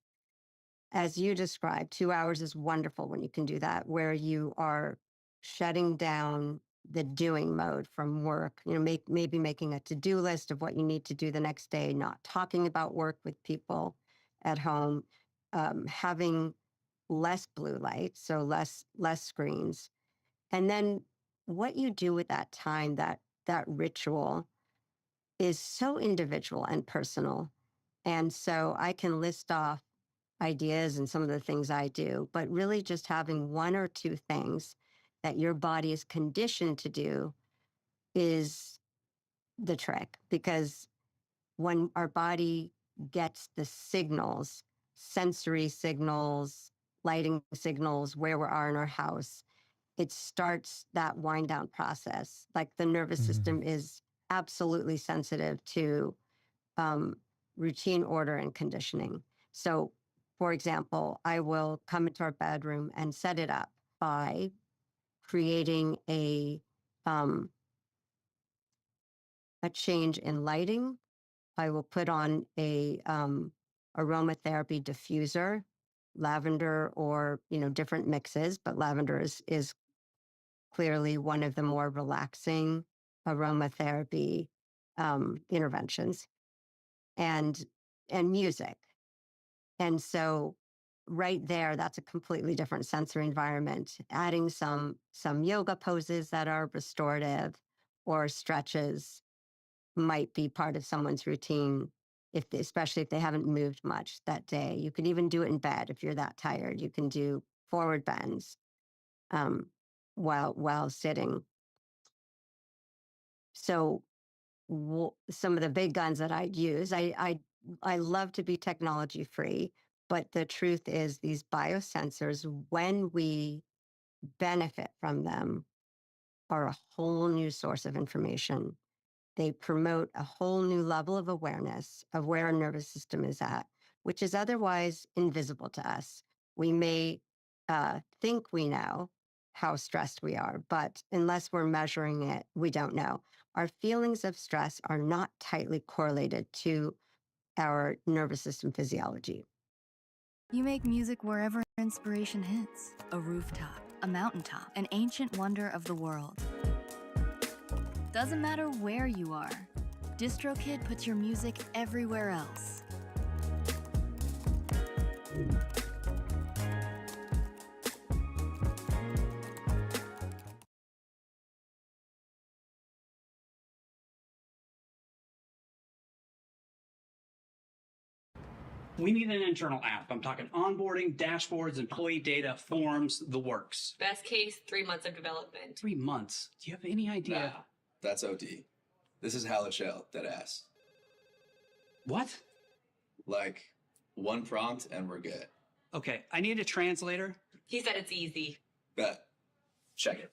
as you described, 2 hours is wonderful when you can do that, where you are shutting down the doing mode from work, maybe making a to-do list of what you need to do the next day, not talking about work with people at home, having less blue light, so less screens. And then what you do with that time, that ritual is so individual and personal. And so I can list off ideas and some of the things I do, but really just having one or two things that your body is conditioned to do is the trick. Because when our body gets the signals, sensory signals, lighting signals, where we are in our house, it starts that wind down process. Like the nervous system is absolutely sensitive to routine, order, and conditioning. So, for example, I will come into our bedroom and set it up by creating a change in lighting. I will put on a aromatherapy diffuser, lavender or different mixes, but lavender is clearly one of the more relaxing aromatherapy interventions, and music. And so right there, that's a completely different sensory environment. Adding some yoga poses that are restorative or stretches might be part of someone's routine, especially if they haven't moved much that day. You could even do it in bed if you're that tired. You can do forward bends while sitting. So some of the big guns that I'd use. I love to be technology free, but the truth is these biosensors, when we benefit from them, are a whole new source of information. They promote a whole new level of awareness of where our nervous system is at, which is otherwise invisible to us. We may think we know how stressed we are, but unless we're measuring it, we don't know. Our feelings of stress are not tightly correlated to our nervous system physiology. You make music wherever inspiration hits. A rooftop, a mountaintop, an ancient wonder of the world. Doesn't matter where you are, DistroKid puts your music everywhere else. We need an internal app. I'm talking onboarding, dashboards, employee data, forms, the works. Best case, 3 months of development. 3 months? Do you have any idea? Nah, that's OD. This is Halachel, deadass. What? Like, one prompt and we're good. Okay, I need a translator. He said it's easy. Bet. Check it.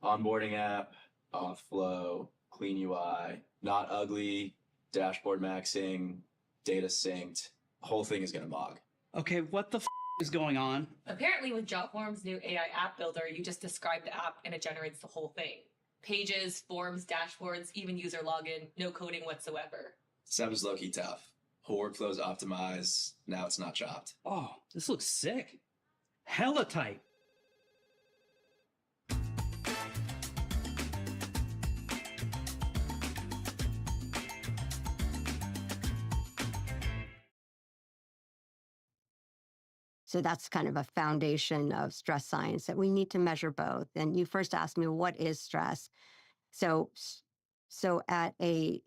Onboarding app, auth flow, clean UI, not ugly, dashboard maxing, data synced. Whole thing is gonna mog. Okay, what the is going on? Apparently with Jotform's new AI app builder, you just describe the app and it generates the whole thing. Pages, forms, dashboards, even user login, no coding whatsoever. Seven's low-key tough. Whole workflow's optimized, now it's not chopped. Oh, this looks sick. Hella tight. So that's kind of a foundation of stress science that we need to measure both. And you first asked me, what is stress? So at the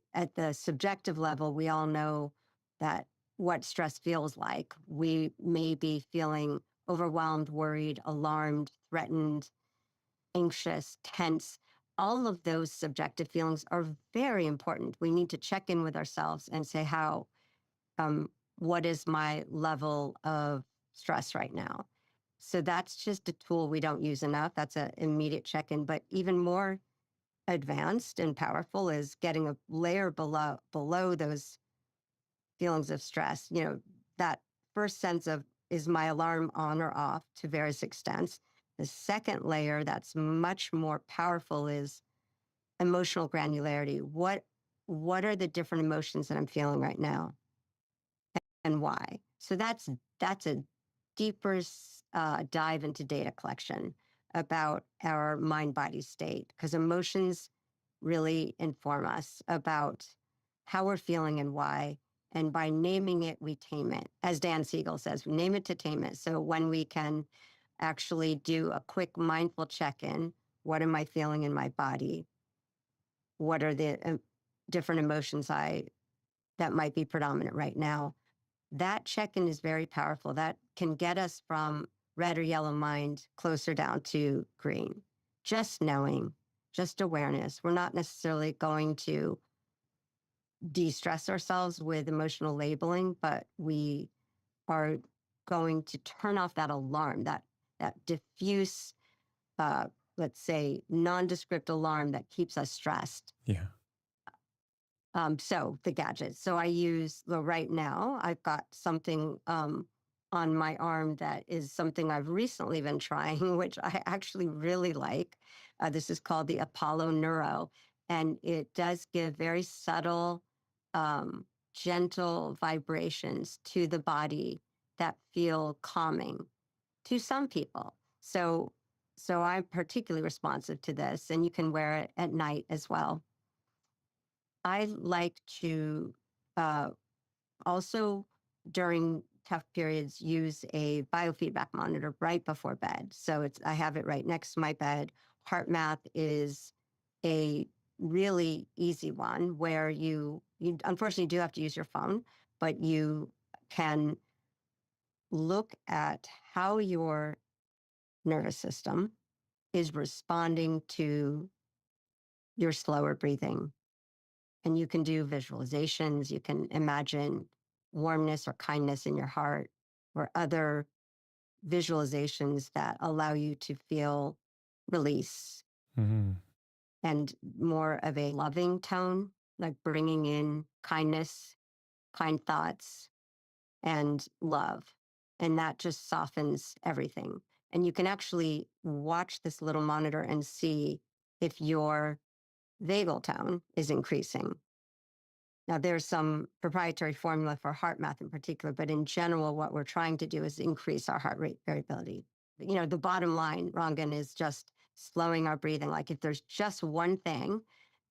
subjective level, we all know that what stress feels like. We may be feeling overwhelmed, worried, alarmed, threatened, anxious, tense. All of those subjective feelings are very important. We need to check in with ourselves and say, what is my level of stress right now? So that's just a tool we don't use enough. That's an immediate check-in. But even more advanced and powerful is getting a layer below those feelings of stress. You know, that first sense of, is my alarm on or off, to various extents. The second layer that's much more powerful is emotional granularity. What are the different emotions that I'm feeling right now, and why? So that's a deeper dive into data collection about our mind-body state, because emotions really inform us about how we're feeling and why. And by naming it, we tame it. As Dan Siegel says, name it to tame it. So when we can actually do a quick mindful check-in, what am I feeling in my body? What are the different emotions that might be predominant right now? That check-in is very powerful. That can get us from red or yellow mind closer down to green. Just knowing, just awareness. We're not necessarily going to de-stress ourselves with emotional labeling, but we are going to turn off that alarm, that diffuse, let's say, nondescript alarm that keeps us stressed. Yeah. So the gadgets. So I use, well, right now, I've got something on my arm that is something I've recently been trying, which I actually really like. This is called the Apollo Neuro, and it does give very subtle, gentle vibrations to the body that feel calming to some people. So I'm particularly responsive to this, and you can wear it at night as well. I like to also, during tough periods, use a biofeedback monitor right before bed. So I have it right next to my bed. HeartMath is a really easy one where you unfortunately do have to use your phone, but you can look at how your nervous system is responding to your slower breathing. And you can do visualizations. You can imagine warmness or kindness in your heart or other visualizations that allow you to feel release and more of a loving tone, like bringing in kindness, kind thoughts, and love. And that just softens everything. And you can actually watch this little monitor and see if your vagal tone is increasing. Now, there's some proprietary formula for heart math in particular, but in general, what we're trying to do is increase our heart rate variability. You know, the bottom line, Rangan, is just slowing our breathing. Like if there's just one thing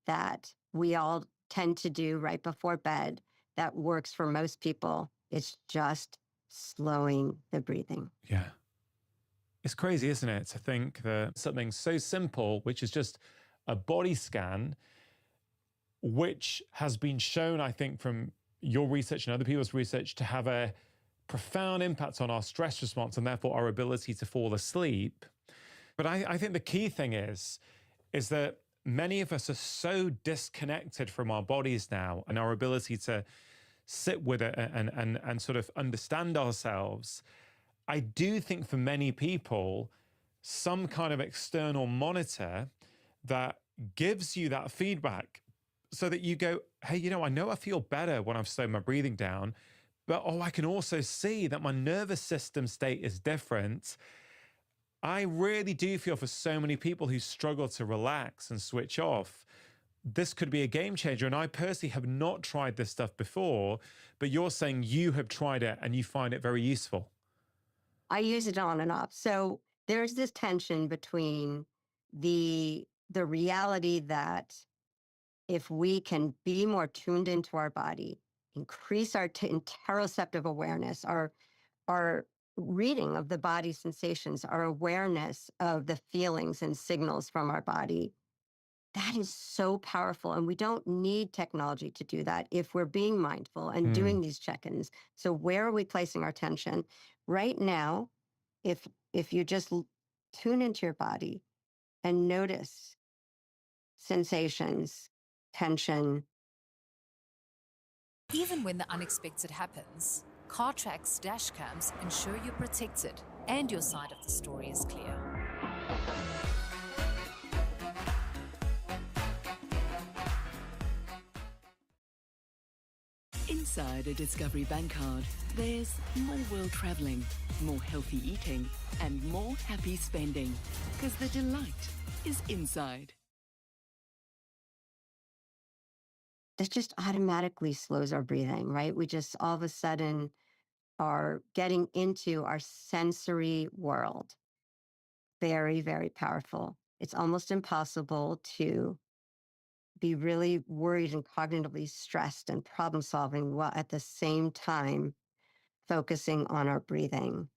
that we all tend to do right before bed that works for most people, it's just slowing the breathing. Yeah. It's crazy, isn't it, to think that something so simple, which is just a body scan, which has been shown, I think, from your research and other people's research to have a profound impact on our stress response and therefore our ability to fall asleep. But I think the key thing is that many of us are so disconnected from our bodies now and our ability to sit with it and sort of understand ourselves. I do think for many people, some kind of external monitor that gives you that feedback so that you go, hey, you know I feel better when I've slowed my breathing down, but I can also see that my nervous system state is different. I really do feel for so many people who struggle to relax and switch off, this could be a game changer. And I personally have not tried this stuff before, but you're saying you have tried it and you find it very useful. I use it on and off. So there's this tension between the reality that if we can be more tuned into our body, increase our interoceptive awareness, our reading of the body sensations, our awareness of the feelings and signals from our body, that is so powerful. And we don't need technology to do that if we're being mindful and doing these check-ins. So where are we placing our attention? Right now, if you just tune into your body and notice sensations, tension. Even when the unexpected happens, CarTrack's dash cams ensure you're protected and your side of the story is clear. Inside a Discovery Bank card, there's more world traveling, more healthy eating, and more happy spending. Because the delight is inside. This just automatically slows our breathing, right? We just all of a sudden are getting into our sensory world. Very, very powerful. It's almost impossible to be really worried and cognitively stressed and problem solving while at the same time focusing on our breathing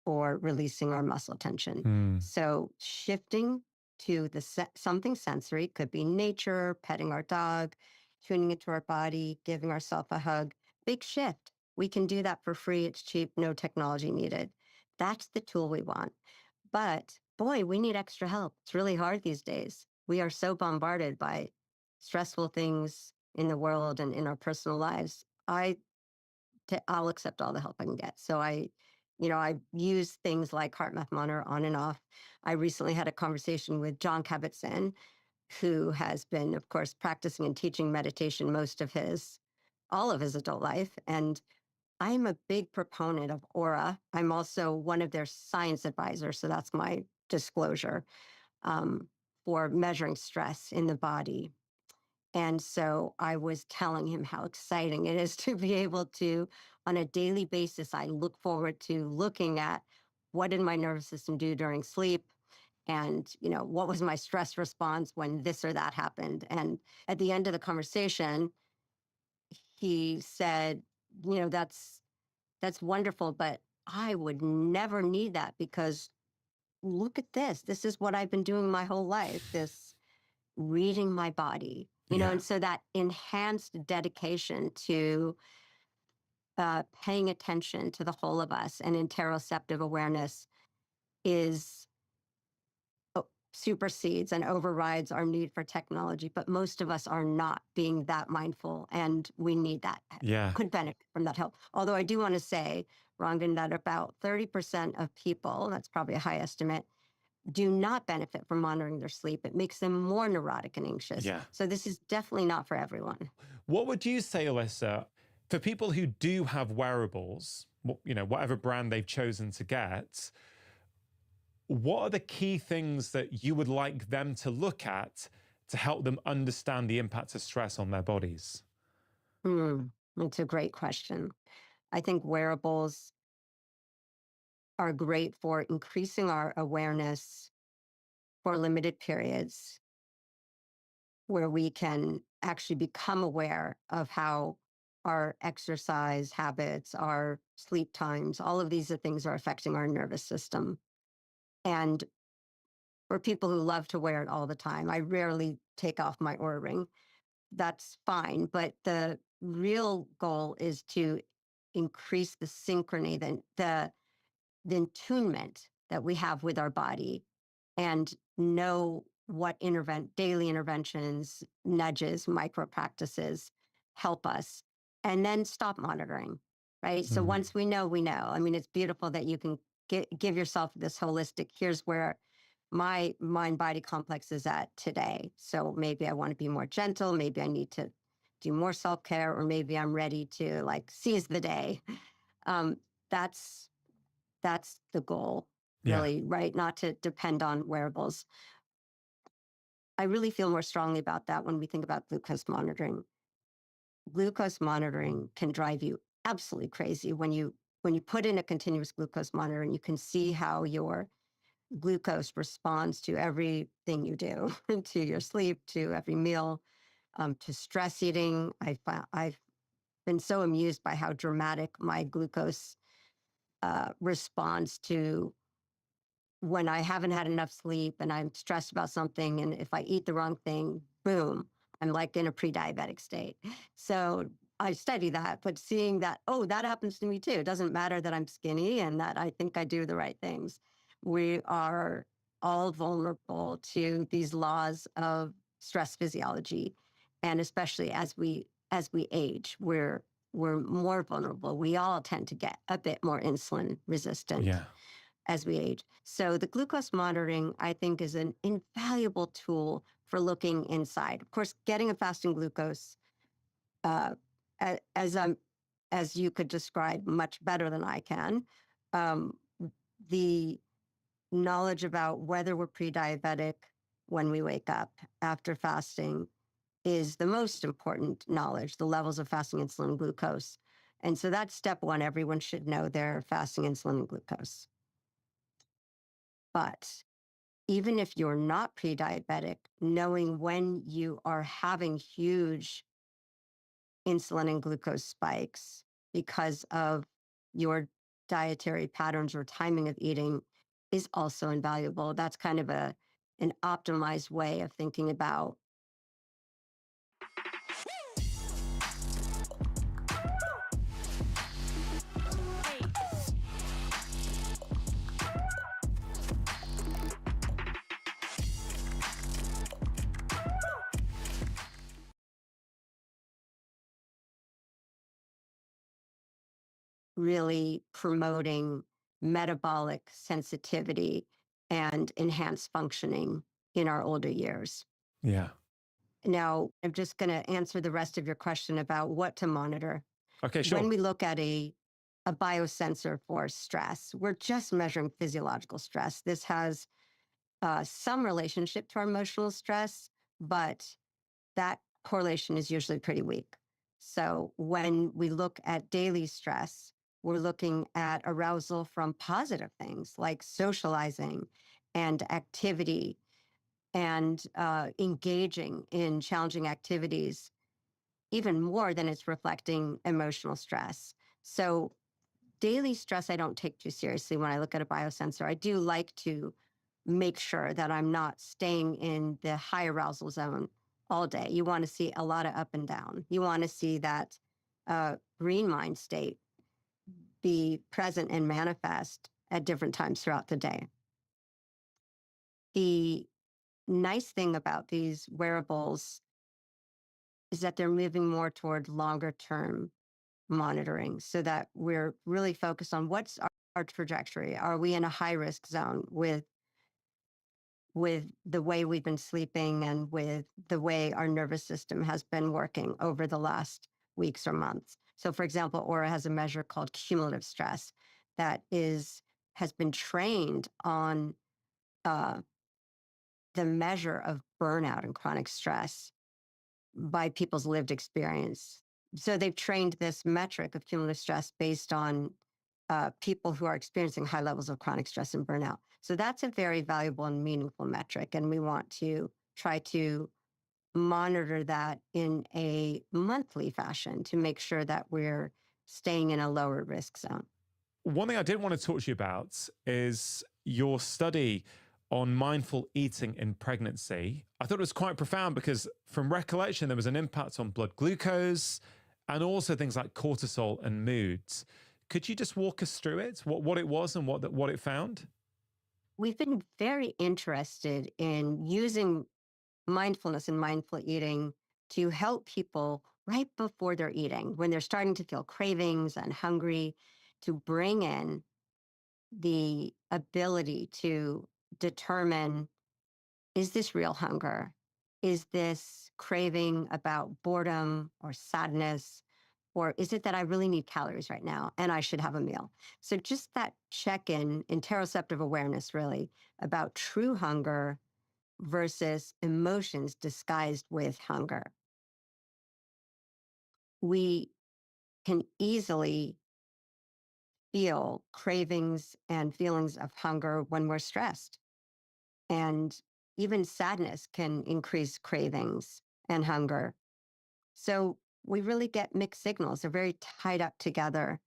or releasing our muscle tension. So shifting to something sensory, could be nature, petting our dog, tuning into our body, giving ourselves a hug. Big shift. We can do that for free. It's cheap, no technology needed. That's the tool we want. But boy, we need extra help. It's really hard these days. We are so bombarded by stressful things in the world and in our personal lives. I'll accept all the help I can get. So I use things like Heart Math Monitor on and off. I recently had a conversation with John Kabat-Zinn, who has been, of course, practicing and teaching meditation all of his adult life. And I'm a big proponent of Aura. I'm also one of their science advisors. So that's my disclosure for measuring stress in the body. And so I was telling him how exciting it is to be able to, on a daily basis, I look forward to looking at what did my nervous system do during sleep, and what was my stress response when this or that happened. And at the end of the conversation, he said, that's wonderful, but I would never need that because look at this. This is what I've been doing my whole life, this reading my body. And so that enhanced dedication to paying attention to the whole of us and interoceptive awareness is supersedes and overrides our need for technology, but most of us are not being that mindful, and we need that. Yeah. Could benefit from that help. Although I do want to say, Rangan, that about 30% of people, that's probably a high estimate, do not benefit from monitoring their sleep. It makes them more neurotic and anxious. Yeah. So this is definitely not for everyone. What would you say, Alyssa, for people who do have wearables, whatever brand they've chosen to get, what are the key things that you would like them to look at to help them understand the impact of stress on their bodies? It's a great question. I think wearables are great for increasing our awareness for limited periods where we can actually become aware of how our exercise habits, our sleep times, all of these things are affecting our nervous system. And for people who love to wear it all the time, I rarely take off my Oura ring. That's fine. But the real goal is to increase the synchrony, the attunement that we have with our body, and know what daily interventions, nudges, micro practices help us, and then stop monitoring, right? So once we know, we know. I mean, it's beautiful that you can give yourself this holistic, here's where my mind body complex is at today. So maybe I want to be more gentle. Maybe I need to do more self care, or maybe I'm ready to like seize the day. That's the goal, really, right? Not to depend on wearables. I really feel more strongly about that when we think about glucose monitoring. Glucose monitoring can drive you absolutely crazy when you put in a continuous glucose monitor, and you can see how your glucose responds to everything you do, to your sleep, to every meal, to stress eating. I've been so amused by how dramatic my glucose responds to when I haven't had enough sleep and I'm stressed about something. And if I eat the wrong thing, boom, I'm like in a pre-diabetic state. So I study that, but seeing that, oh, that happens to me too. It doesn't matter that I'm skinny and that I think I do the right things. We are all vulnerable to these laws of stress physiology. And especially as we age, we're more vulnerable. We all tend to get a bit more insulin resistant as we age. So the glucose monitoring, I think, is an invaluable tool for looking inside. Of course, getting a fasting glucose, as you could describe much better than I can, the knowledge about whether we're pre-diabetic when we wake up after fasting is the most important knowledge, the levels of fasting insulin and glucose. And so that's step one. Everyone should know their fasting insulin and glucose. But even if you're not pre-diabetic, knowing when you are having huge insulin and glucose spikes because of your dietary patterns or timing of eating is also invaluable. That's kind of an optimized way of thinking about really promoting metabolic sensitivity and enhanced functioning in our older years. Yeah. Now, I'm just going to answer the rest of your question about what to monitor. Okay, sure. When we look at a biosensor for stress, we're just measuring physiological stress. This has some relationship to our emotional stress, but that correlation is usually pretty weak. So when we look at daily stress, we're looking at arousal from positive things like socializing and activity and engaging in challenging activities, even more than it's reflecting emotional stress. So daily stress, I don't take too seriously when I look at a biosensor. I do like to make sure that I'm not staying in the high arousal zone all day. You want to see a lot of up and down. You want to see that green mind state be present and manifest at different times throughout the day. The nice thing about these wearables is that they're moving more toward longer term monitoring so that we're really focused on what's our trajectory. Are we in a high risk zone with the way we've been sleeping and with the way our nervous system has been working over the last weeks or months? So for example, Aura has a measure called cumulative stress that has been trained on the measure of burnout and chronic stress by people's lived experience. So they've trained this metric of cumulative stress based on people who are experiencing high levels of chronic stress and burnout. So that's a very valuable and meaningful metric. And we want to try to monitor that in a monthly fashion to make sure that we're staying in a lower risk zone. One thing I did want to talk to you about is your study on mindful eating in pregnancy. I thought it was quite profound because from recollection, there was an impact on blood glucose and also things like cortisol and moods. Could you just walk us through it, what it was and what it found? We've been very interested in using mindfulness and mindful eating to help people right before they're eating, when they're starting to feel cravings and hungry, to bring in the ability to determine, is this real hunger? Is this craving about boredom or sadness? Or is it that I really need calories right now and I should have a meal? So just that check-in interoceptive awareness, really, about true hunger versus emotions disguised with hunger. We can easily feel cravings and feelings of hunger when we're stressed. And even sadness can increase cravings and hunger. So we really get mixed signals. They're very tied up together,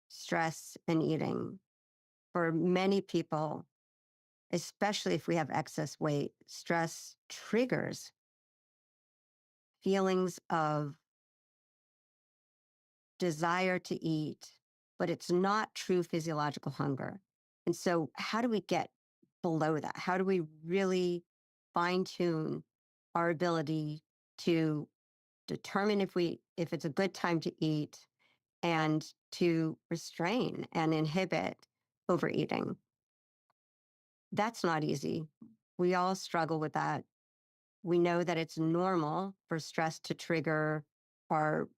stress and eating. For many people, especially if we have excess weight, stress triggers feelings of desire to eat, but it's not true physiological hunger. And so how do we get below that? How do we really fine tune our ability to determine if it's a good time to eat and to restrain and inhibit overeating? That's not easy. We all struggle with that. We know that it's normal for stress to trigger our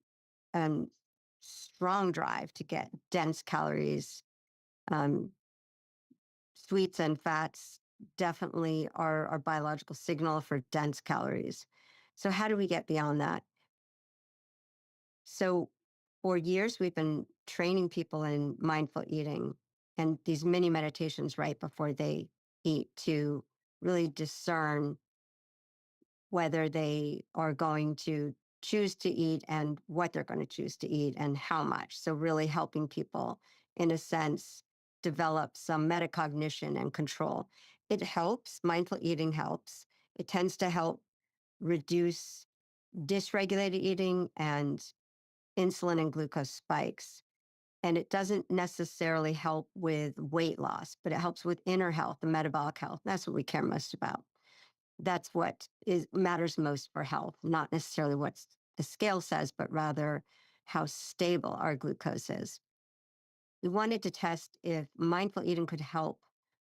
strong drive to get dense calories. Sweets and fats definitely are our biological signal for dense calories. So how do we get beyond that? So for years, we've been training people in mindful eating and these mini meditations right before they eat to really discern whether they are going to choose to eat and what they're going to choose to eat and how much. So really helping people, in a sense, develop some metacognition and control. It helps. Mindful eating helps. It tends to help reduce dysregulated eating and insulin and glucose spikes. And it doesn't necessarily help with weight loss, but it helps with inner health and metabolic health. That's what we care most about. That's what matters most for health, not necessarily what the scale says, but rather how stable our glucose is. We wanted to test if mindful eating could help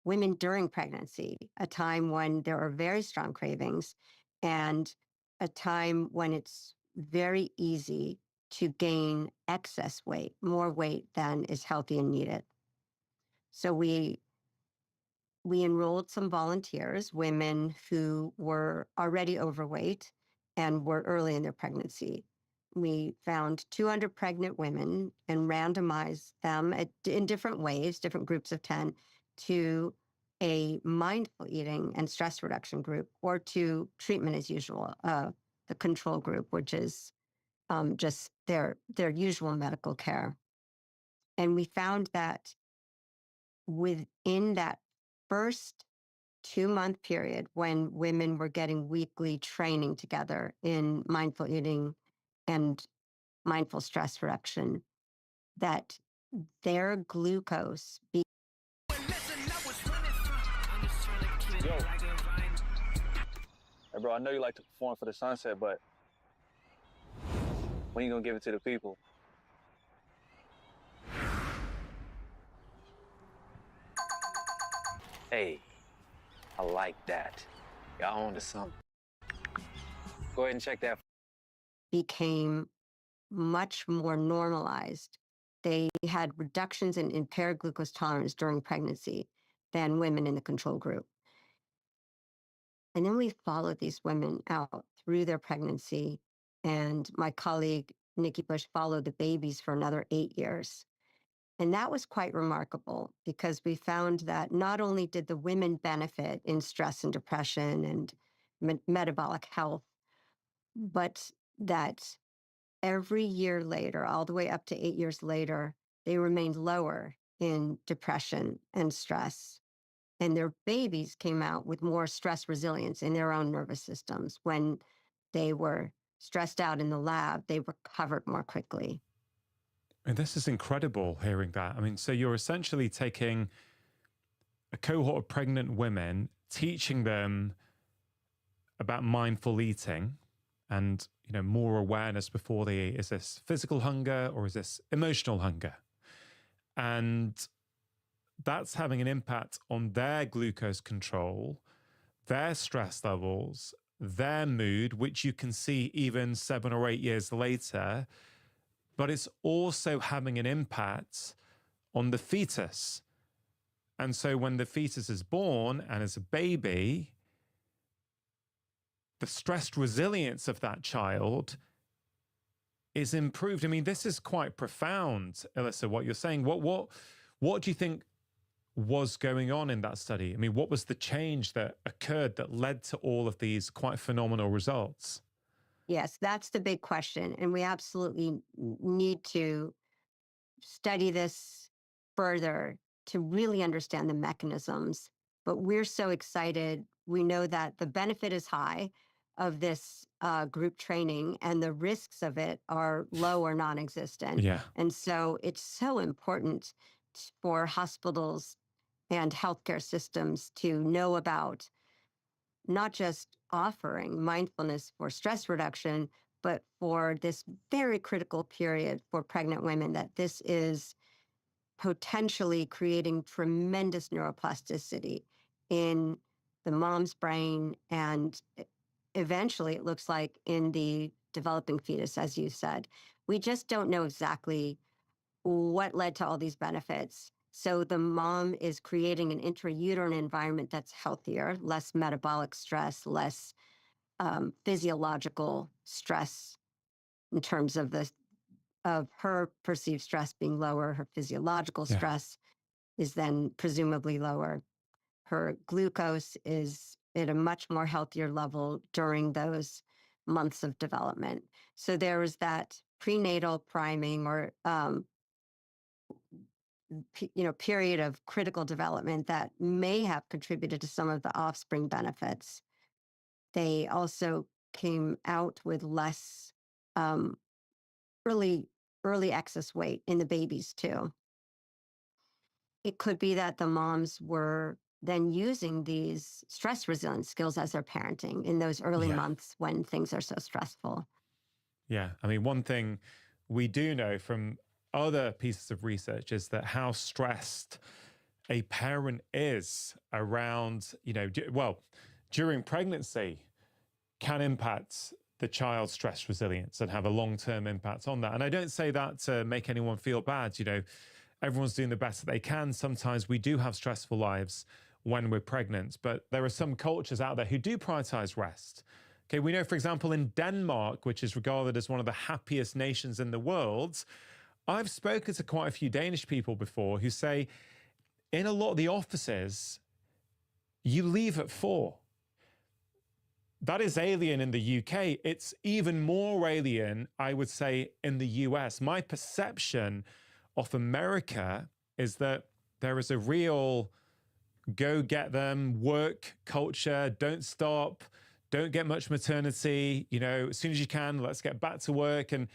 women during pregnancy, a time when there are very strong cravings and a time when it's very easy to gain excess weight, more weight than is healthy and needed. So we enrolled some volunteers, women who were already overweight and were early in their pregnancy. We found 200 pregnant women and randomized them in different ways, different groups of 10, to a mindful eating and stress reduction group or to treatment as usual, the control group, which is just their usual medical care. And we found that within that first 2-month period when women were getting weekly training together in mindful eating and mindful stress reduction, that their glucose Hey, bro, I know you like to perform for the sunset, but when you gonna give it to the people? Hey, I like that. Y'all on to something. Go ahead and check that. Became much more normalized. They had reductions in impaired glucose tolerance during pregnancy than women in the control group. And then we followed these women out through their pregnancy. And my colleague, Nikki Bush, followed the babies for another 8 years. And that was quite remarkable because we found that not only did the women benefit in stress and depression and metabolic health, but that every year later, all the way up to 8 years later, they remained lower in depression and stress. And their babies came out with more stress resilience in their own nervous systems. When they were stressed out in the lab, they recovered more quickly. And this is incredible hearing that. I mean, so you're essentially taking a cohort of pregnant women, teaching them about mindful eating and, more awareness before they eat. Is this physical hunger or is this emotional hunger? And that's having an impact on their glucose control, their stress levels, their mood, which you can see even 7 or 8 years later. But it's also having an impact on the fetus. And so when the fetus is born and is a baby, the stress resilience of that child is improved. I mean, this is quite profound, Alyssa, what you're saying. What do you think was going on in that study? I mean, what was the change that occurred that led to all of these quite phenomenal results? Yes, that's the big question. And we absolutely need to study this further to really understand the mechanisms. But we're so excited. We know that the benefit is high of this group training and the risks of it are low or non-existent. Yeah. And so it's so important for hospitals and healthcare systems to know about not just offering mindfulness for stress reduction, but for this very critical period for pregnant women, that this is potentially creating tremendous neuroplasticity in the mom's brain and eventually, it looks like, in the developing fetus, as you said. We just don't know exactly what led to all these benefits. So the mom is creating an intrauterine environment that's healthier, less metabolic stress, less physiological stress in terms of her perceived stress being lower. Her physiological stress is then presumably lower. Her glucose is at a much more healthier level during those months of development. So there was that prenatal priming or period of critical development that may have contributed to some of the offspring benefits. They also came out with less early excess weight in the babies too. It could be that the moms were then using these stress resilience skills as they're parenting in those early months when things are so stressful. Yeah. I mean, one thing we do know from other pieces of research is that how stressed a parent is around, during pregnancy can impact the child's stress resilience and have a long-term impact on that. And I don't say that to make anyone feel bad. Everyone's doing the best that they can. Sometimes we do have stressful lives when we're pregnant, but there are some cultures out there who do prioritize rest. Okay, we know, for example, in Denmark, which is regarded as one of the happiest nations in the world, I've spoken to quite a few Danish people before who say in a lot of the offices, you leave at 4. That is alien in the UK. It's even more alien, I would say, in the US. My perception of America is that there is a real go get them work culture, don't stop, don't get much maternity, as soon as you can, let's get back to work. And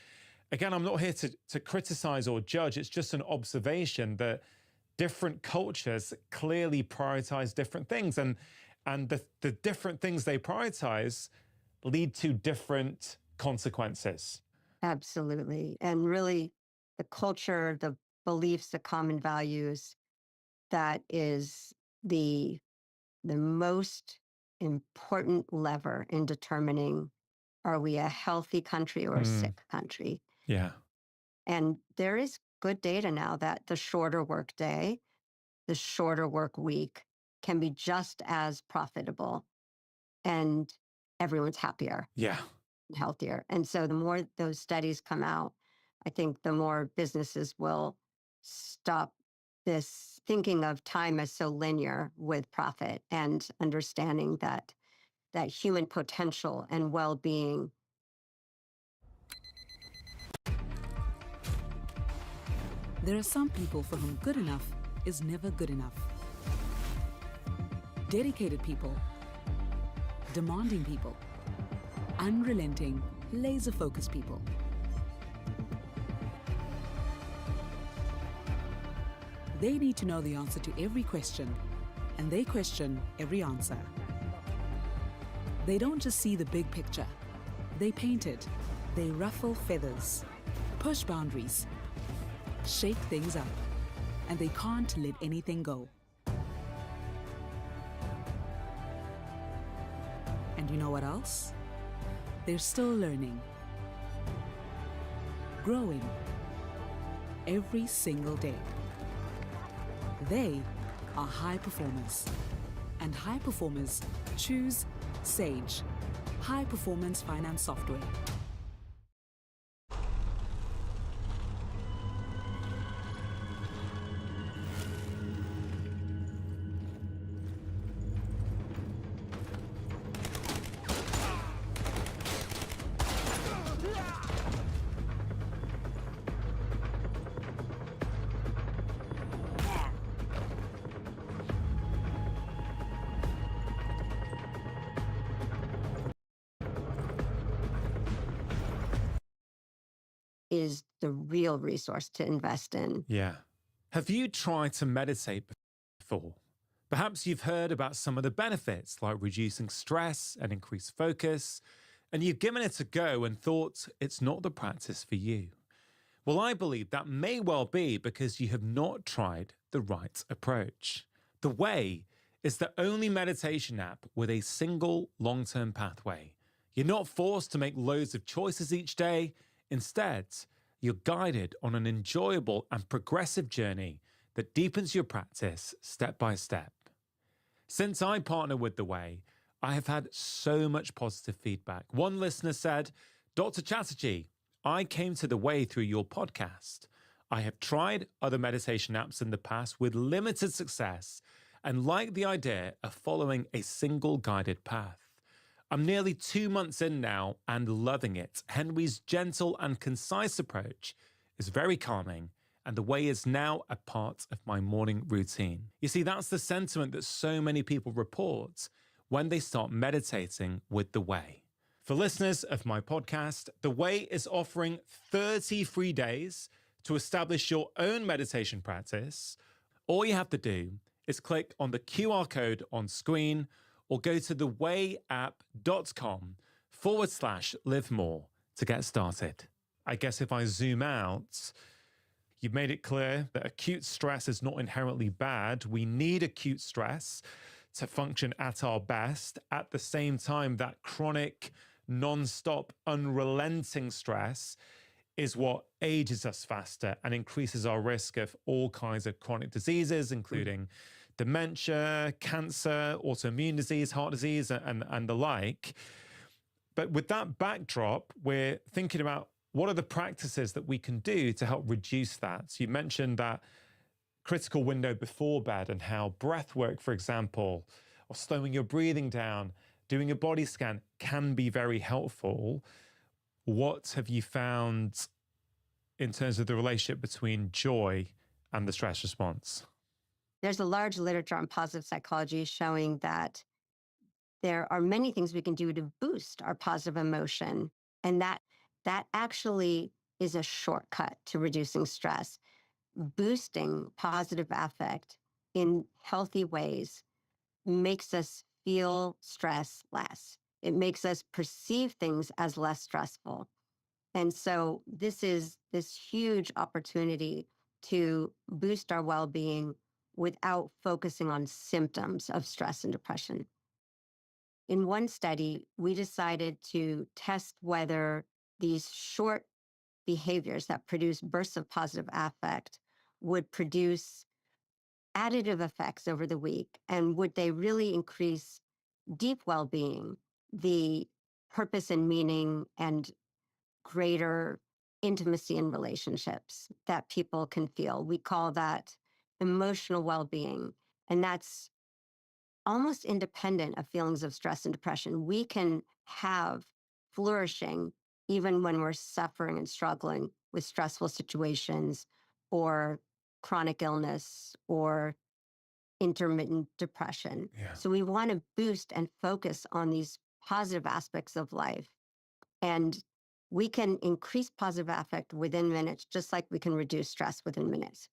again, I'm not here to criticize or judge. It's just an observation that different cultures clearly prioritize different things. And And the different things they prioritize lead to different consequences. Absolutely. And really, the culture, the beliefs, the common values, that is the most important lever in determining, are we a healthy country or a sick country? Yeah. And there is good data now that the shorter work day, the shorter work week can be just as profitable, and everyone's happier. Yeah. Healthier. And so the more those studies come out, I think the more businesses will stop this thinking of time as so linear with profit, and understanding that human potential and well-being. There are some people for whom good enough is never good enough. Dedicated people, demanding people, unrelenting, laser-focused people. They need to know the answer to every question, and they question every answer. They don't just see the big picture. They paint it. They ruffle feathers, push boundaries, shake things up, and they can't let anything go. And you know what else? They're still learning, growing every single day. They are high performers, and high performers choose Sage, high performance finance software. Is the real resource to invest in. Yeah. Have you tried to meditate before? Perhaps you've heard about some of the benefits, like reducing stress and increased focus, and you've given it a go and thought it's not the practice for you. Well, I believe that may well be because you have not tried the right approach. The Way is the only meditation app with a single long-term pathway. You're not forced to make loads of choices each day. Instead, you're guided on an enjoyable and progressive journey that deepens your practice step by step. Since I partner with The Way, I have had so much positive feedback. One listener said, "Dr. Chatterjee, I came to The Way through your podcast. I have tried other meditation apps in the past with limited success and like the idea of following a single guided path. I'm nearly 2 months in now and loving it. Henry's gentle and concise approach is very calming, and The Way is now a part of my morning routine." You see, that's the sentiment that so many people report when they start meditating with The Way. For listeners of my podcast, The Way is offering 30 free days to establish your own meditation practice. All you have to do is click on the QR code on screen or go to thewayapp.com/live more to get started. I guess if I zoom out, you've made it clear that acute stress is not inherently bad. We need acute stress to function at our best. At the same time, that chronic, non-stop, unrelenting stress is what ages us faster and increases our risk of all kinds of chronic diseases, including dementia, cancer, autoimmune disease, heart disease, and the like. But with that backdrop, we're thinking about what are the practices that we can do to help reduce that. So you mentioned that critical window before bed and how breath work, for example, or slowing your breathing down, doing a body scan can be very helpful. What have you found in terms of the relationship between joy and the stress response? There's a large literature on positive psychology showing that there are many things we can do to boost our positive emotion, and that actually is a shortcut to reducing stress. Boosting positive affect in healthy ways makes us feel stress less. It makes us perceive things as less stressful. And so this is this huge opportunity to boost our well-being without focusing on symptoms of stress and depression. In one study, we decided to test whether these short behaviors that produce bursts of positive affect would produce additive effects over the week, and would they really increase deep well-being, the purpose and meaning and greater intimacy in relationships that people can feel. We call that emotional well-being, and that's almost independent of feelings of stress and depression. We can have flourishing even when we're suffering and struggling with stressful situations or chronic illness or intermittent depression. Yeah. So we want to boost and focus on these positive aspects of life. And we can increase positive affect within minutes, just like we can reduce stress within minutes.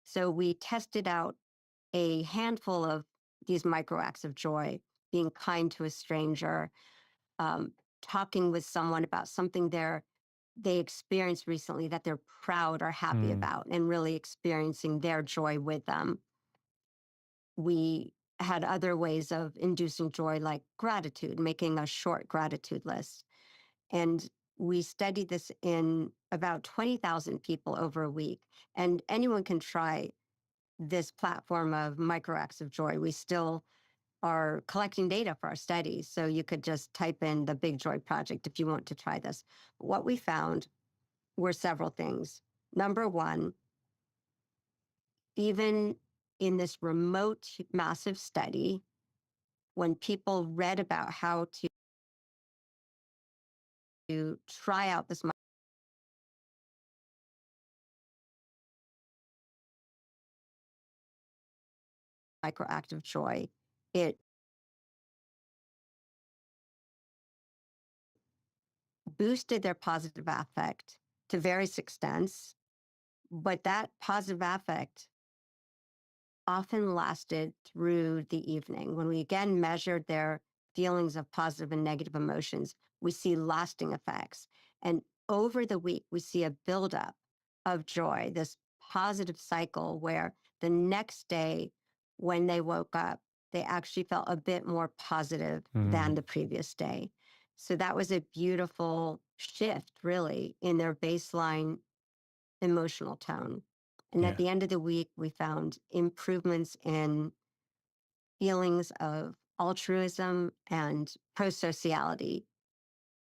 So we tested out a handful of these micro acts of joy, being kind to a stranger, talking with someone about something they experienced recently that they're proud or happy about, and really experiencing their joy with them. We had other ways of inducing joy, like gratitude, making a short gratitude list. And we studied this in about 20,000 people over a week. And anyone can try this platform of micro acts of joy. We still are collecting data for our studies, so you could just type in the Big Joy Project if you want to try this. What we found were several things. Number one, even in this remote, massive study, when people read about how to try out this micro act of joy, it boosted their positive affect to various extents, but that positive affect often lasted through the evening. When we again measured their feelings of positive and negative emotions, we see lasting effects. And over the week, we see a buildup of joy, this positive cycle where the next day, when they woke up, they actually felt a bit more positive than the previous day. So that was a beautiful shift, really, in their baseline emotional tone. And at the end of the week, we found improvements in feelings of altruism and prosociality.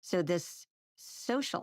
So this social